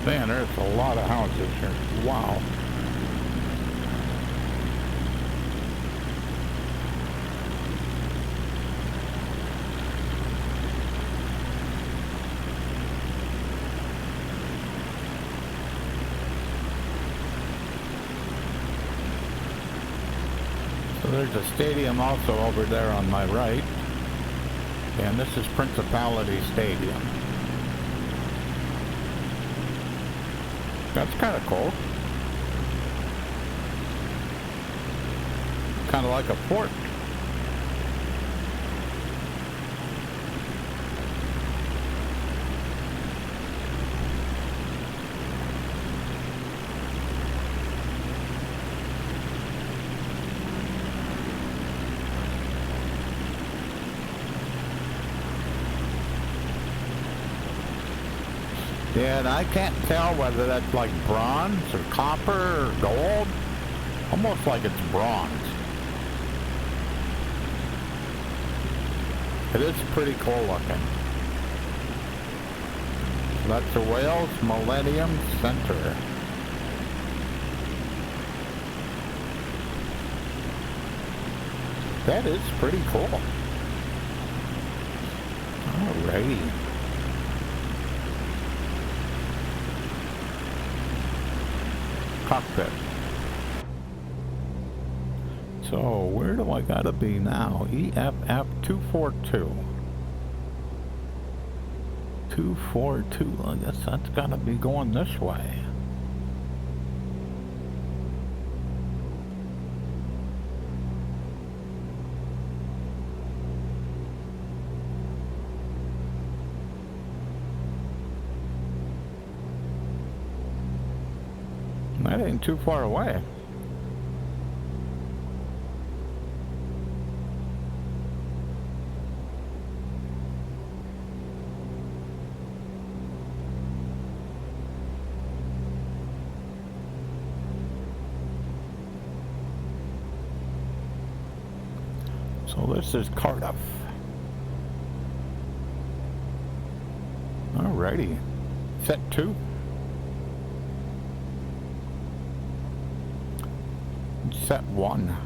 Man, there's a lot of houses here. Wow. So there's a stadium also over there on my right. And this is Principality Stadium. That's kind of cool. Kind of like a fort. Yeah, and I can't tell whether that's like bronze or copper or gold. Almost like it's bronze. It is pretty cool looking. So that's the Wales Millennium Center. That is pretty cool. Alrighty. Cockpit. So where do I gotta be now? EFF 242. 242. I guess that's gotta be going this way. That ain't too far away. So this is Cardiff. Alrighty. Set 2. Set 1.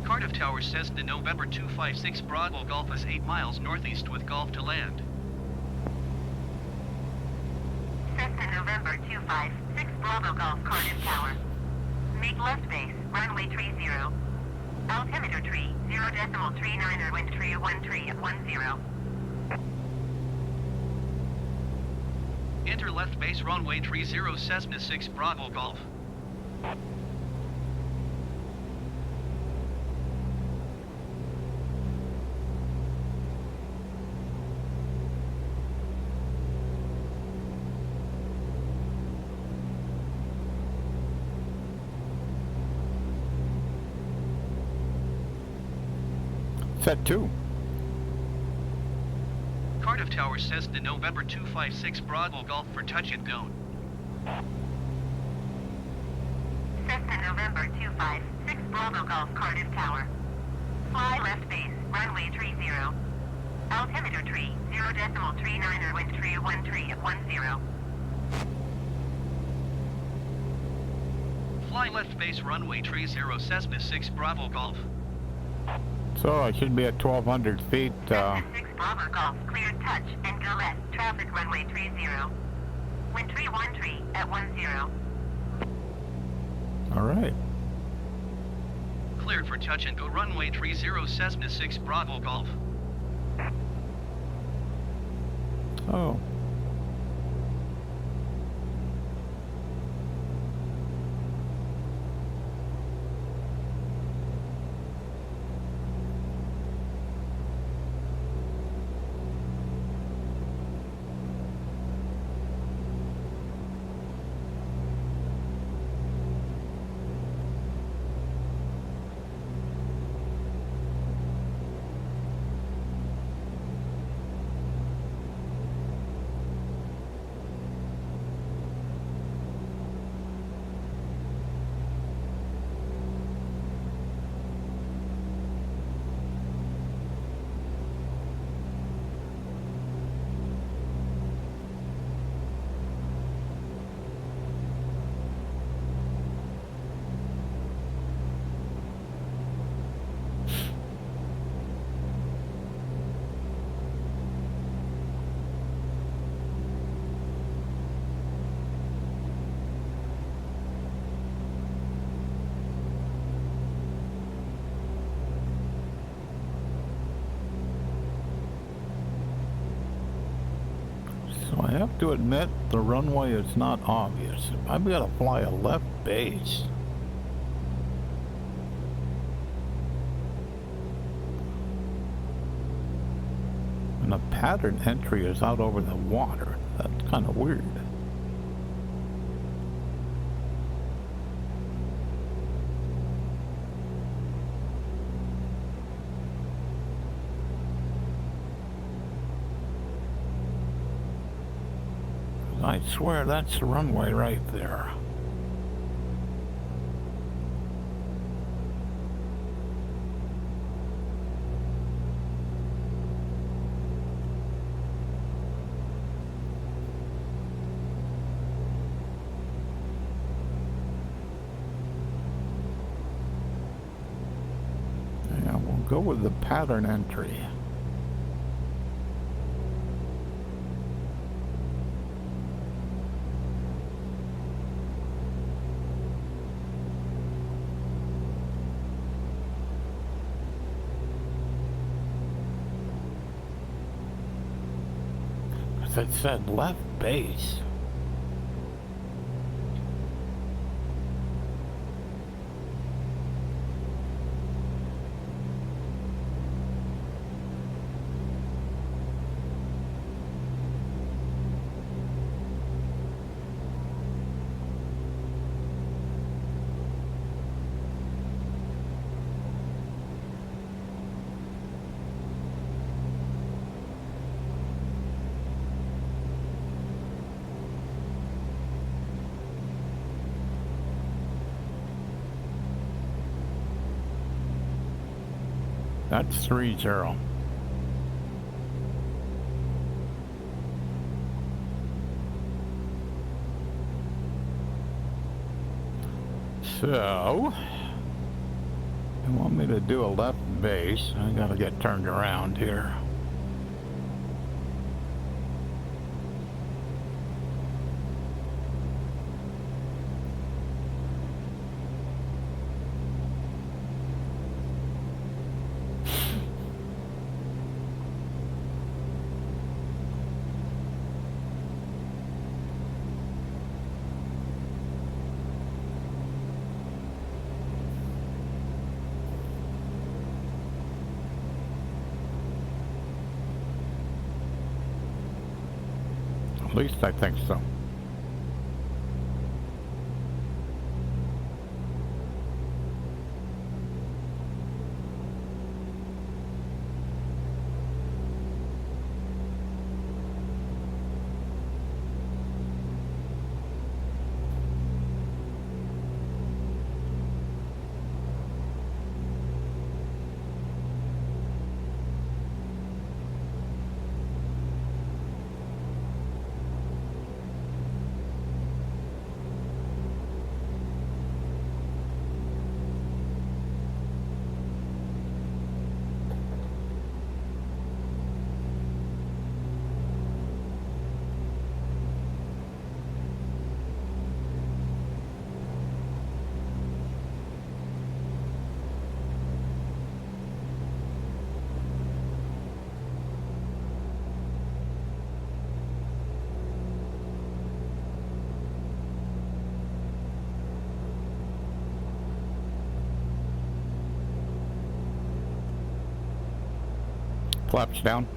Cardiff Tower says the November 256 Bravo Golf is 8 miles northeast with Golf to land. Cessna November 256 Bravo Golf Cardiff Tower. Make left base, runway tree 0. Altimeter tree, 0.39er, wind tree 1 tree at 10. Enter left base runway tree 0 Cessna 6 Bravo Golf. set 2. Cardiff Tower Cessna November 256 Bravo Golf for touch and go. Cessna November 256 Bravo Golf Cardiff Tower. Fly left base, runway tree 0. Altimeter tree, 0.39 wind tree 1 tree at 10. Fly left base runway tree 0 Cessna 6 Bravo Golf. So I should be at 1,200 feet. Cessna 6 Bravo Golf, cleared touch and go left, traffic runway tree 0. Wind tree 1 tree at 10. All right. Cleared for touch and go runway tree 0 Cessna 6 Bravo Golf. Oh. So I have to admit the runway is not obvious. I've got to fly a left base. And the pattern entry is out over the water. That's kind of weird. I swear that's the runway right there. Yeah, we'll go with the pattern entry. It said left base. That's 30. So, you want me to do a left base? I gotta get turned around here. At least I think so. Flaps down.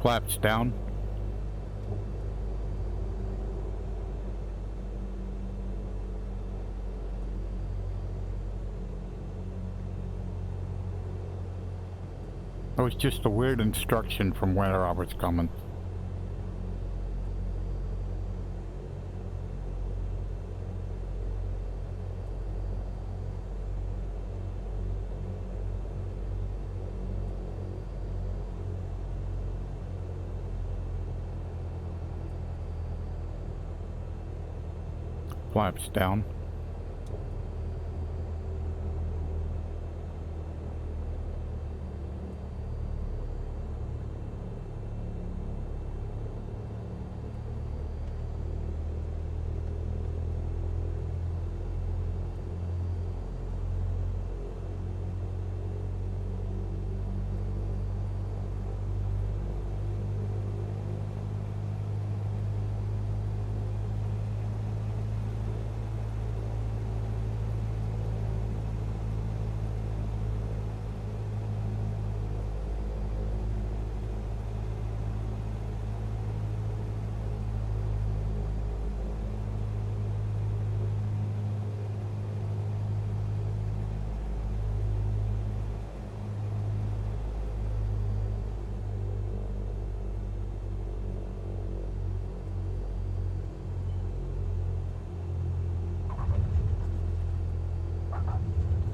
Flaps down. It was just a weird instruction from where I was coming. Flaps down.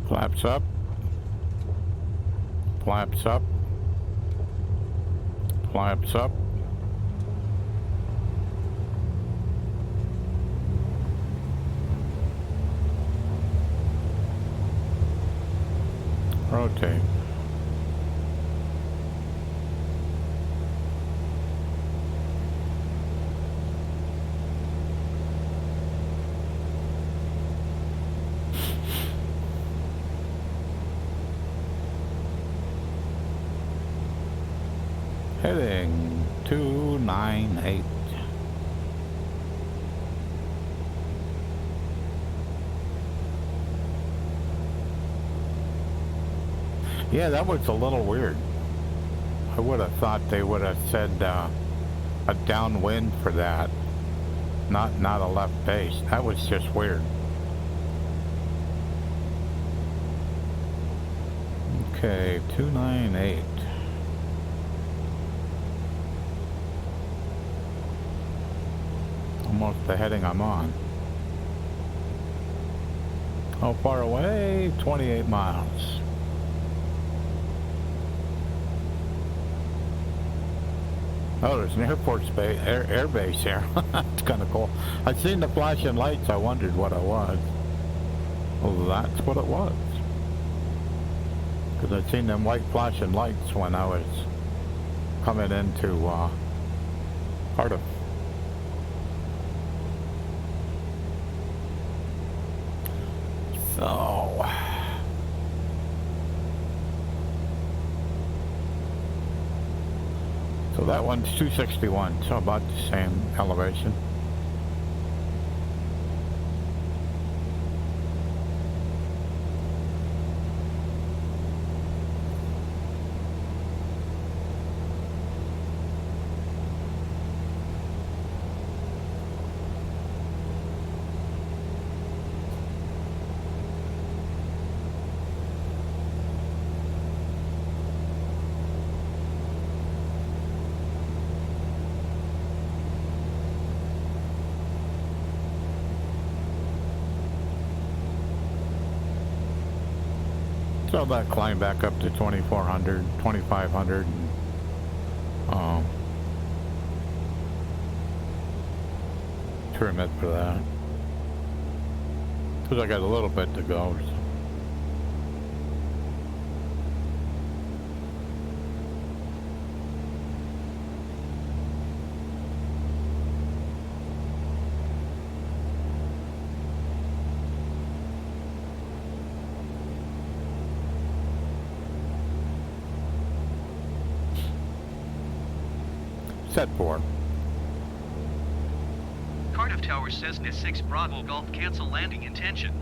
Flaps up. Flaps up. Flaps up. Rotate. Heading 298. Yeah, that was a little weird. I would have thought they would have said a downwind for that, not a left base. That was just weird. Okay, 298. Almost the heading I'm on. How far away? 28 miles. Oh, there's an air base here. That's kind of cool. I seen the flashing lights. I wondered what it was. Well, that's what it was. Because I seen them white flashing lights when I was coming into Cardiff. So that one's 261, so about the same elevation. So that climb back up to 2,400, 2,500, and trim it for that. Because I got a little bit to go. So. Set 4. Cardiff Tower Cessna 6 Bravo Golf cancel landing intention.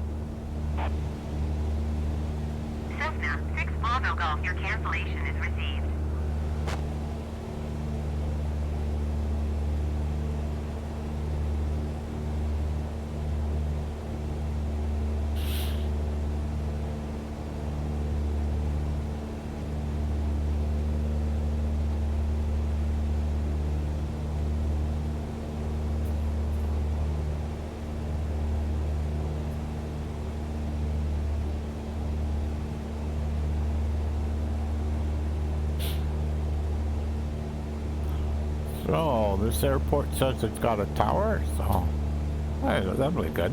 Cessna 6 Bravo Golf, your cancellation is received. So, this airport says it's got a tower, so hey, that'll be good.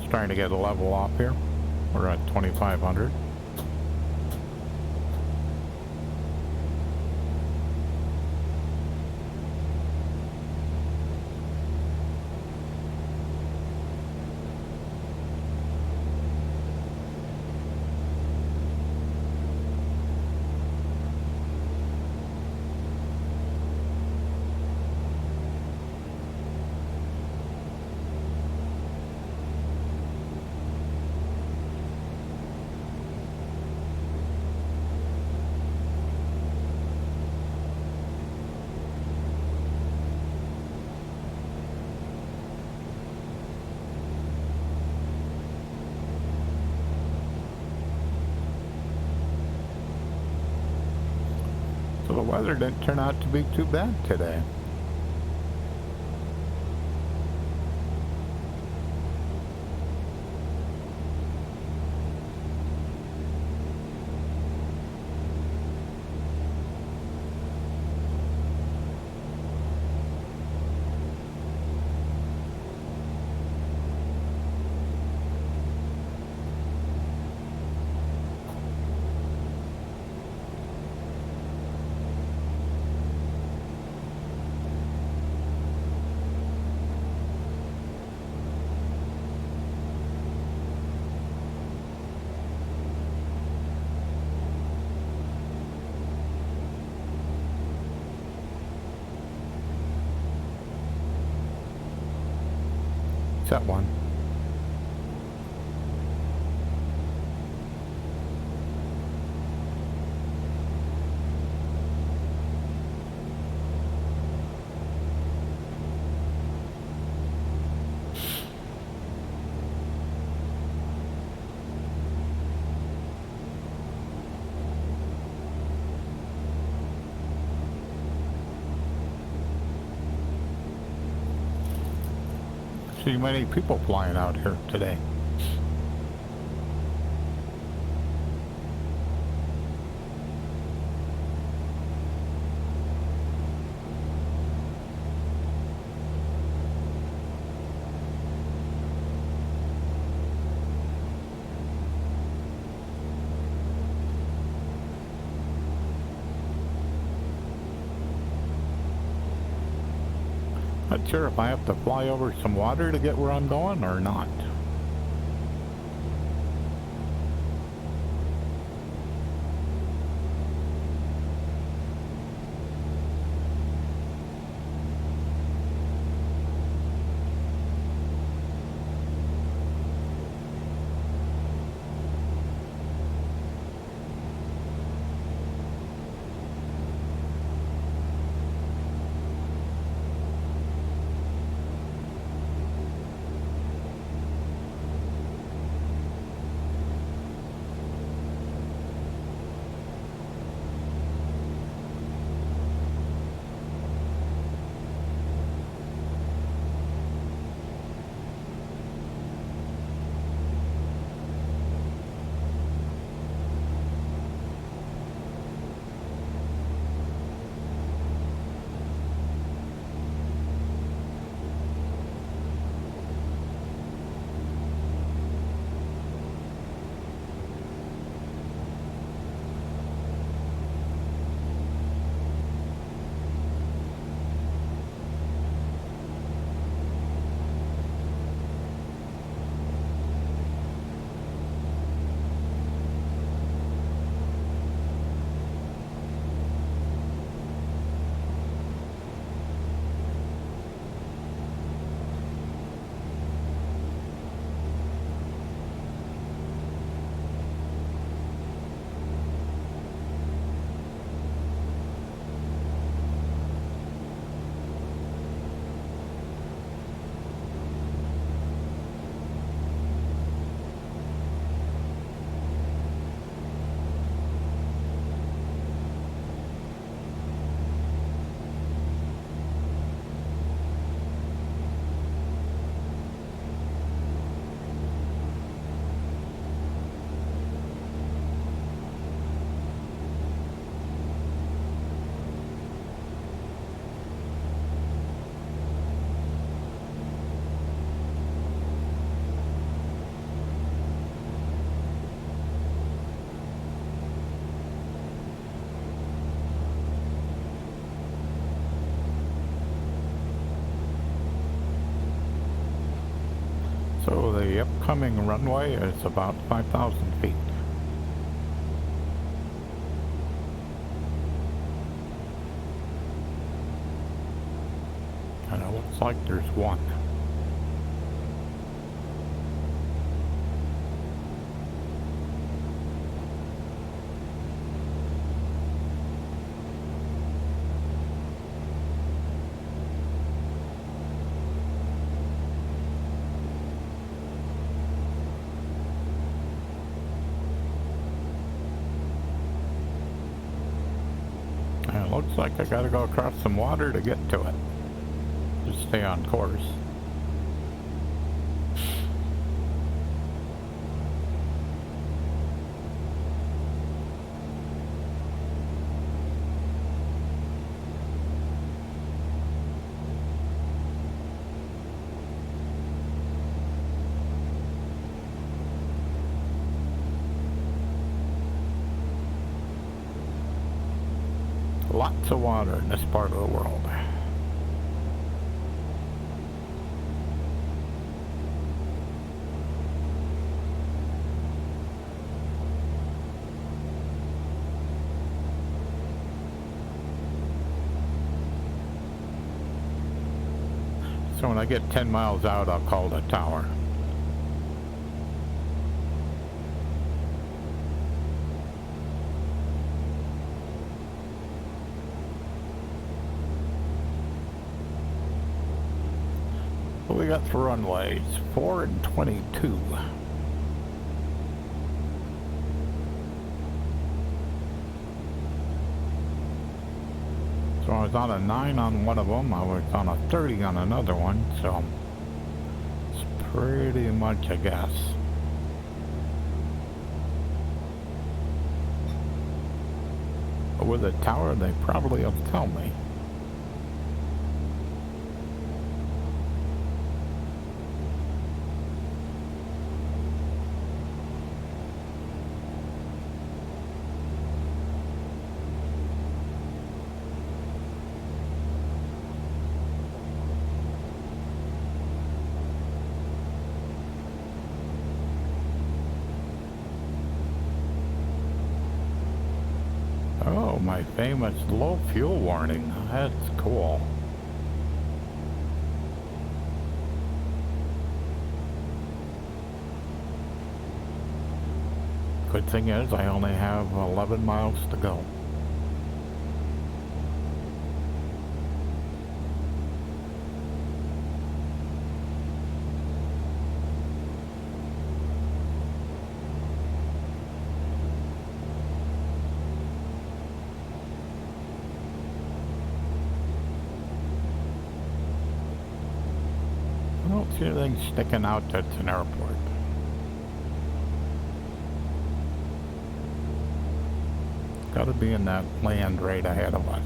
Trying to get a level off here. We're at 2,500. So the weather didn't turn out to be too bad today. Set 1. See many people flying out here today. Not sure if I have to fly over some water to get where I'm going or not. the upcoming runway is about 5,000 feet. And it looks like there's one. And it looks like I gotta go across some water to get to it. Just stay on course. Lots of water in this part of the world. So when I get 10 miles out, I'll call the tower. What we got for runways? 4 and 22. So I was on a 9 on one of them, I was on a 30 on another one, so it's pretty much a guess. But with a tower, they probably will tell me. Oh, my famous low fuel warning. That's cool. Good thing is I only have 11 miles to go. I don't see anything sticking out that's an airport. Gotta be in that land right ahead of us.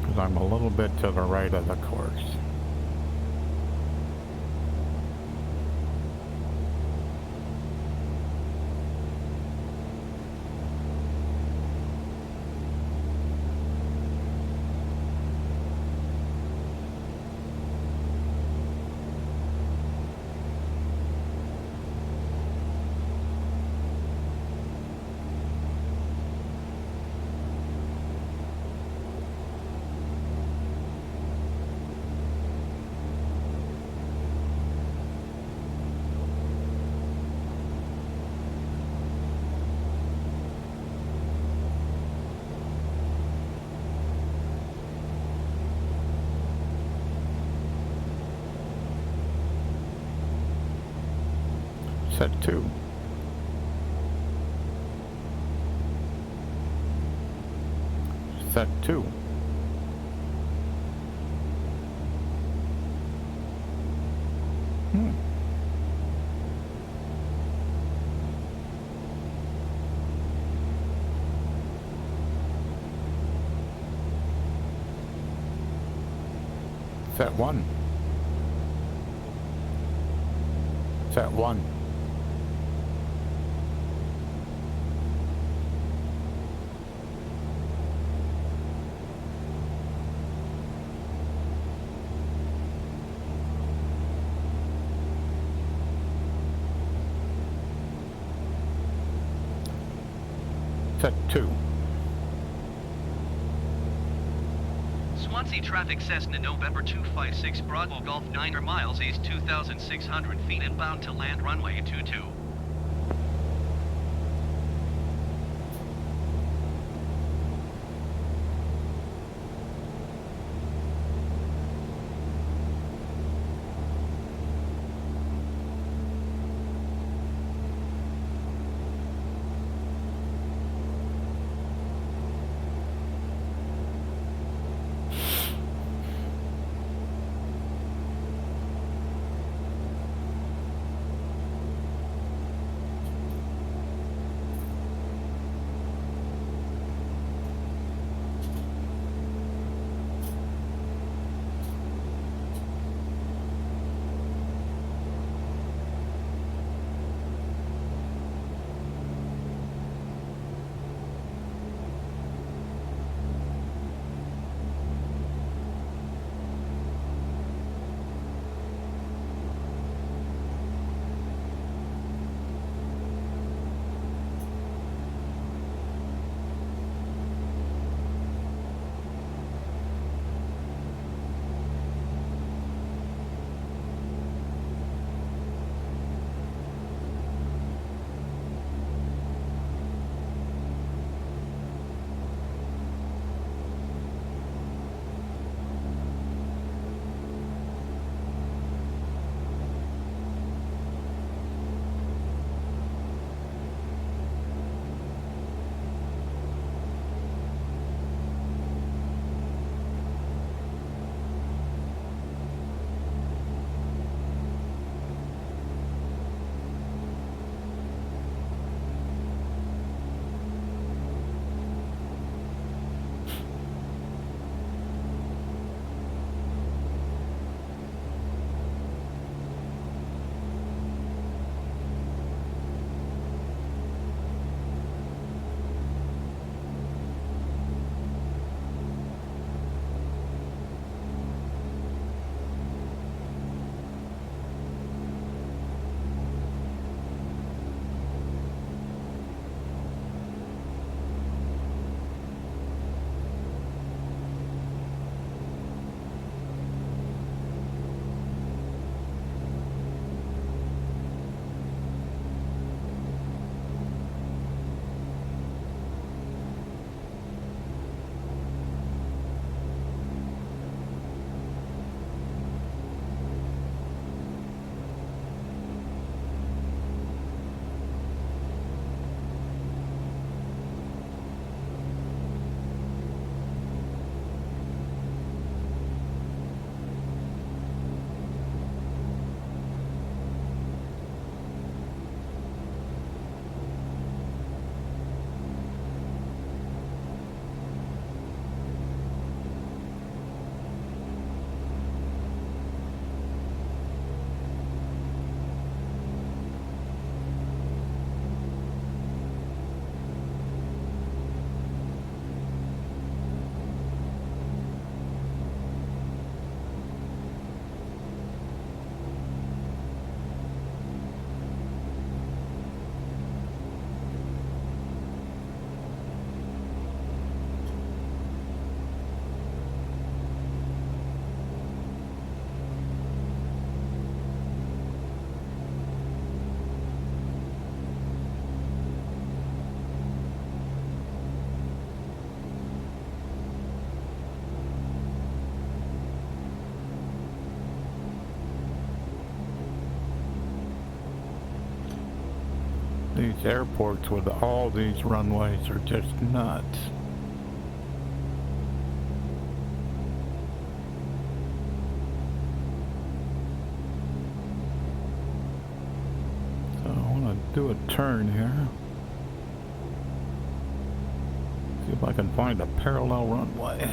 Because I'm a little bit to the right of the course. Set 2. Set 2. Set 1. Set 1. set 2. Swansea traffic Cessna November 256 Bravo Golf 9 miles east 2,600 feet inbound to land runway 22. These airports with all these runways are just nuts. So I want to do a turn here. See if I can find a parallel runway.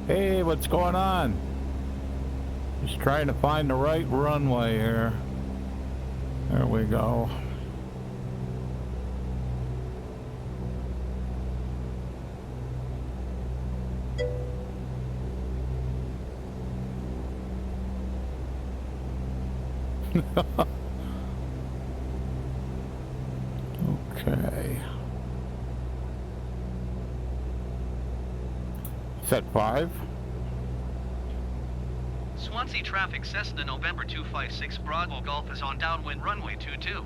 Hey, what's going on? Just trying to find the right runway here. There we go. Okay. Set 5. Swansea traffic, Cessna November 256 Bravo Golf is on downwind runway 22.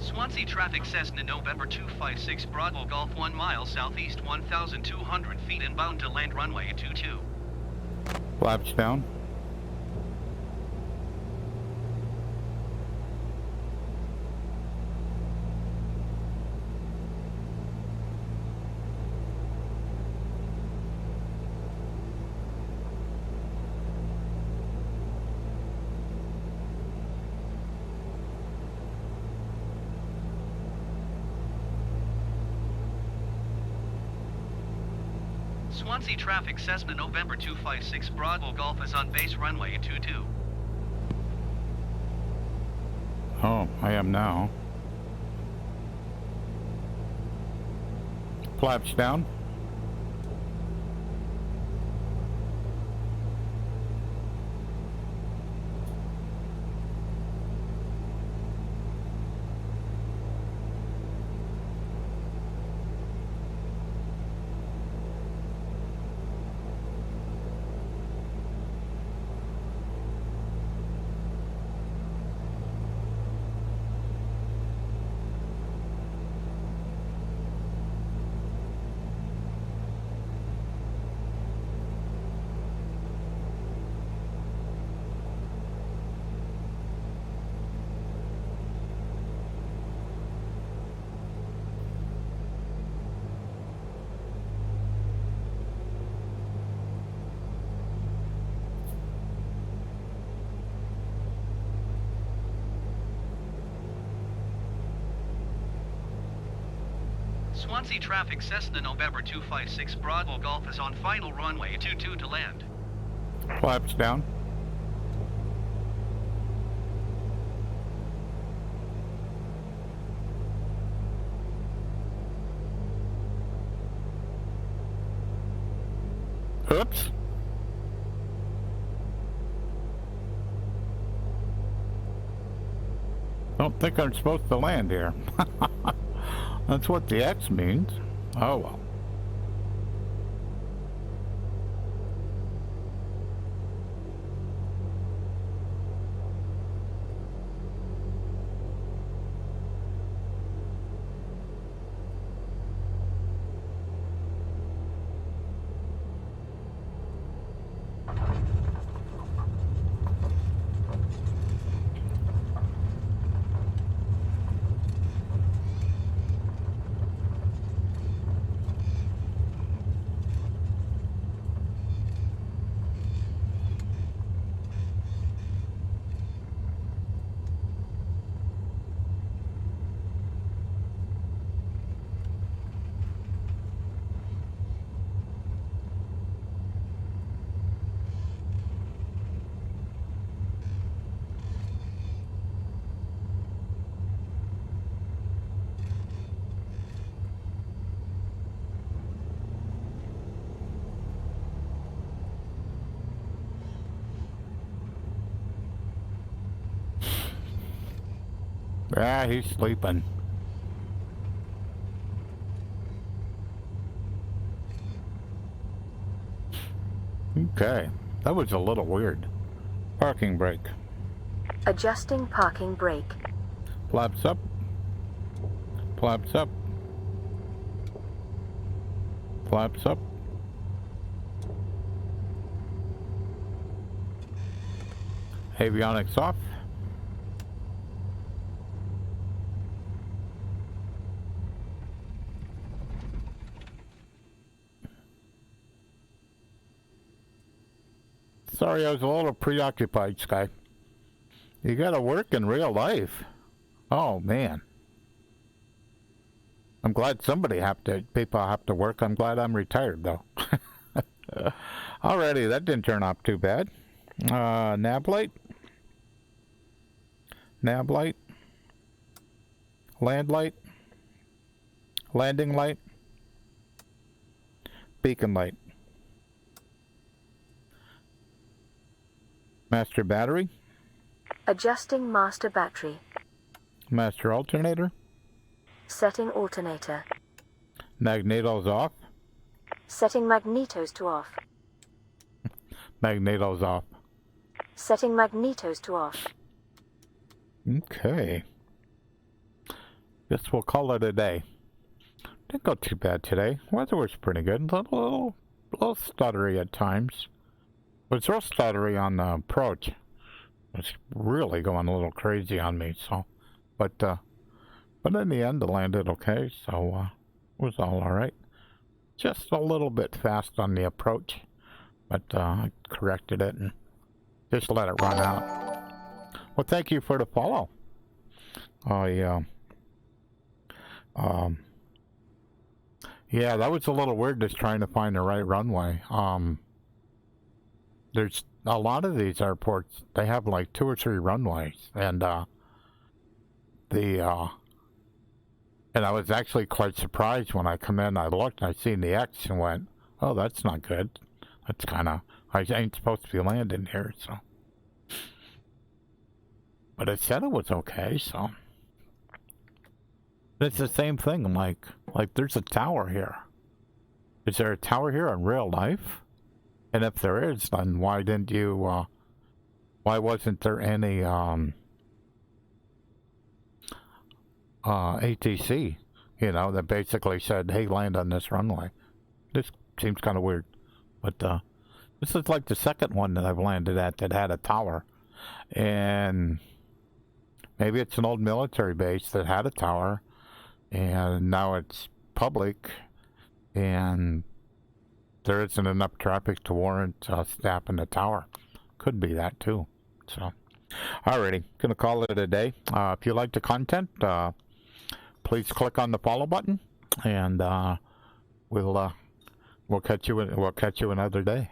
Swansea traffic, Cessna November 256 Bravo Golf 1 mile southeast 1,200 feet inbound to land runway 22. Flaps down. Swansea traffic, Cessna November 256 Bravo Golf is on base runway 22. Oh, I am now. Flaps down. Swansea traffic, Cessna November 256 Bravo Golf is on final runway 22 to land. Flaps down. Oops. Don't think I'm supposed to land here. That's what the X means. Oh well. Ah, he's sleeping. Okay, that was a little weird. Parking brake. Adjusting parking brake. Flaps up. Flaps up. Flaps up. Avionics off. Sorry, I was a little preoccupied, Sky. You gotta work in real life. Oh, man. I'm glad people have to work. I'm glad I'm retired, though. Alrighty, that didn't turn out too bad. Nav light. Nav light. Land light. Landing light. Beacon light. Master battery. Adjusting master battery. Master alternator. Setting alternator. Magnetos off. Setting magnetos to off. Magnetos off. Setting magnetos to off. Okay. Guess we'll call it a day. Didn't go too bad today. Weather was pretty good. A little stuttery at times. It was real stuttery on the approach. It was really going a little crazy on me. So, but in the end, it landed okay. So it was all right. Just a little bit fast on the approach, but I corrected it and just let it run out. Well, thank you for the follow. Yeah, that was a little weird just trying to find the right runway. There's a lot of these airports, they have like 2 or 3 runways, and I was actually quite surprised when I come in. I looked, I seen the X and went, oh, that's not good. That's kind of, I ain't supposed to be landing here, so. But it said it was okay, so. It's the same thing, like there's a tower here. Is there a tower here in real life? And if there is, then why didn't you, why wasn't there any, ATC, you know, that basically said, hey, land on this runway? This seems kind of weird. But, this is like the second one that I've landed at that had a tower. And maybe it's an old military base that had a tower. And now it's public, and there isn't enough traffic to warrant staffing the tower. Could be that too. So, alrighty, gonna call it a day. If you like the content, please click on the follow button, and we'll catch you another day.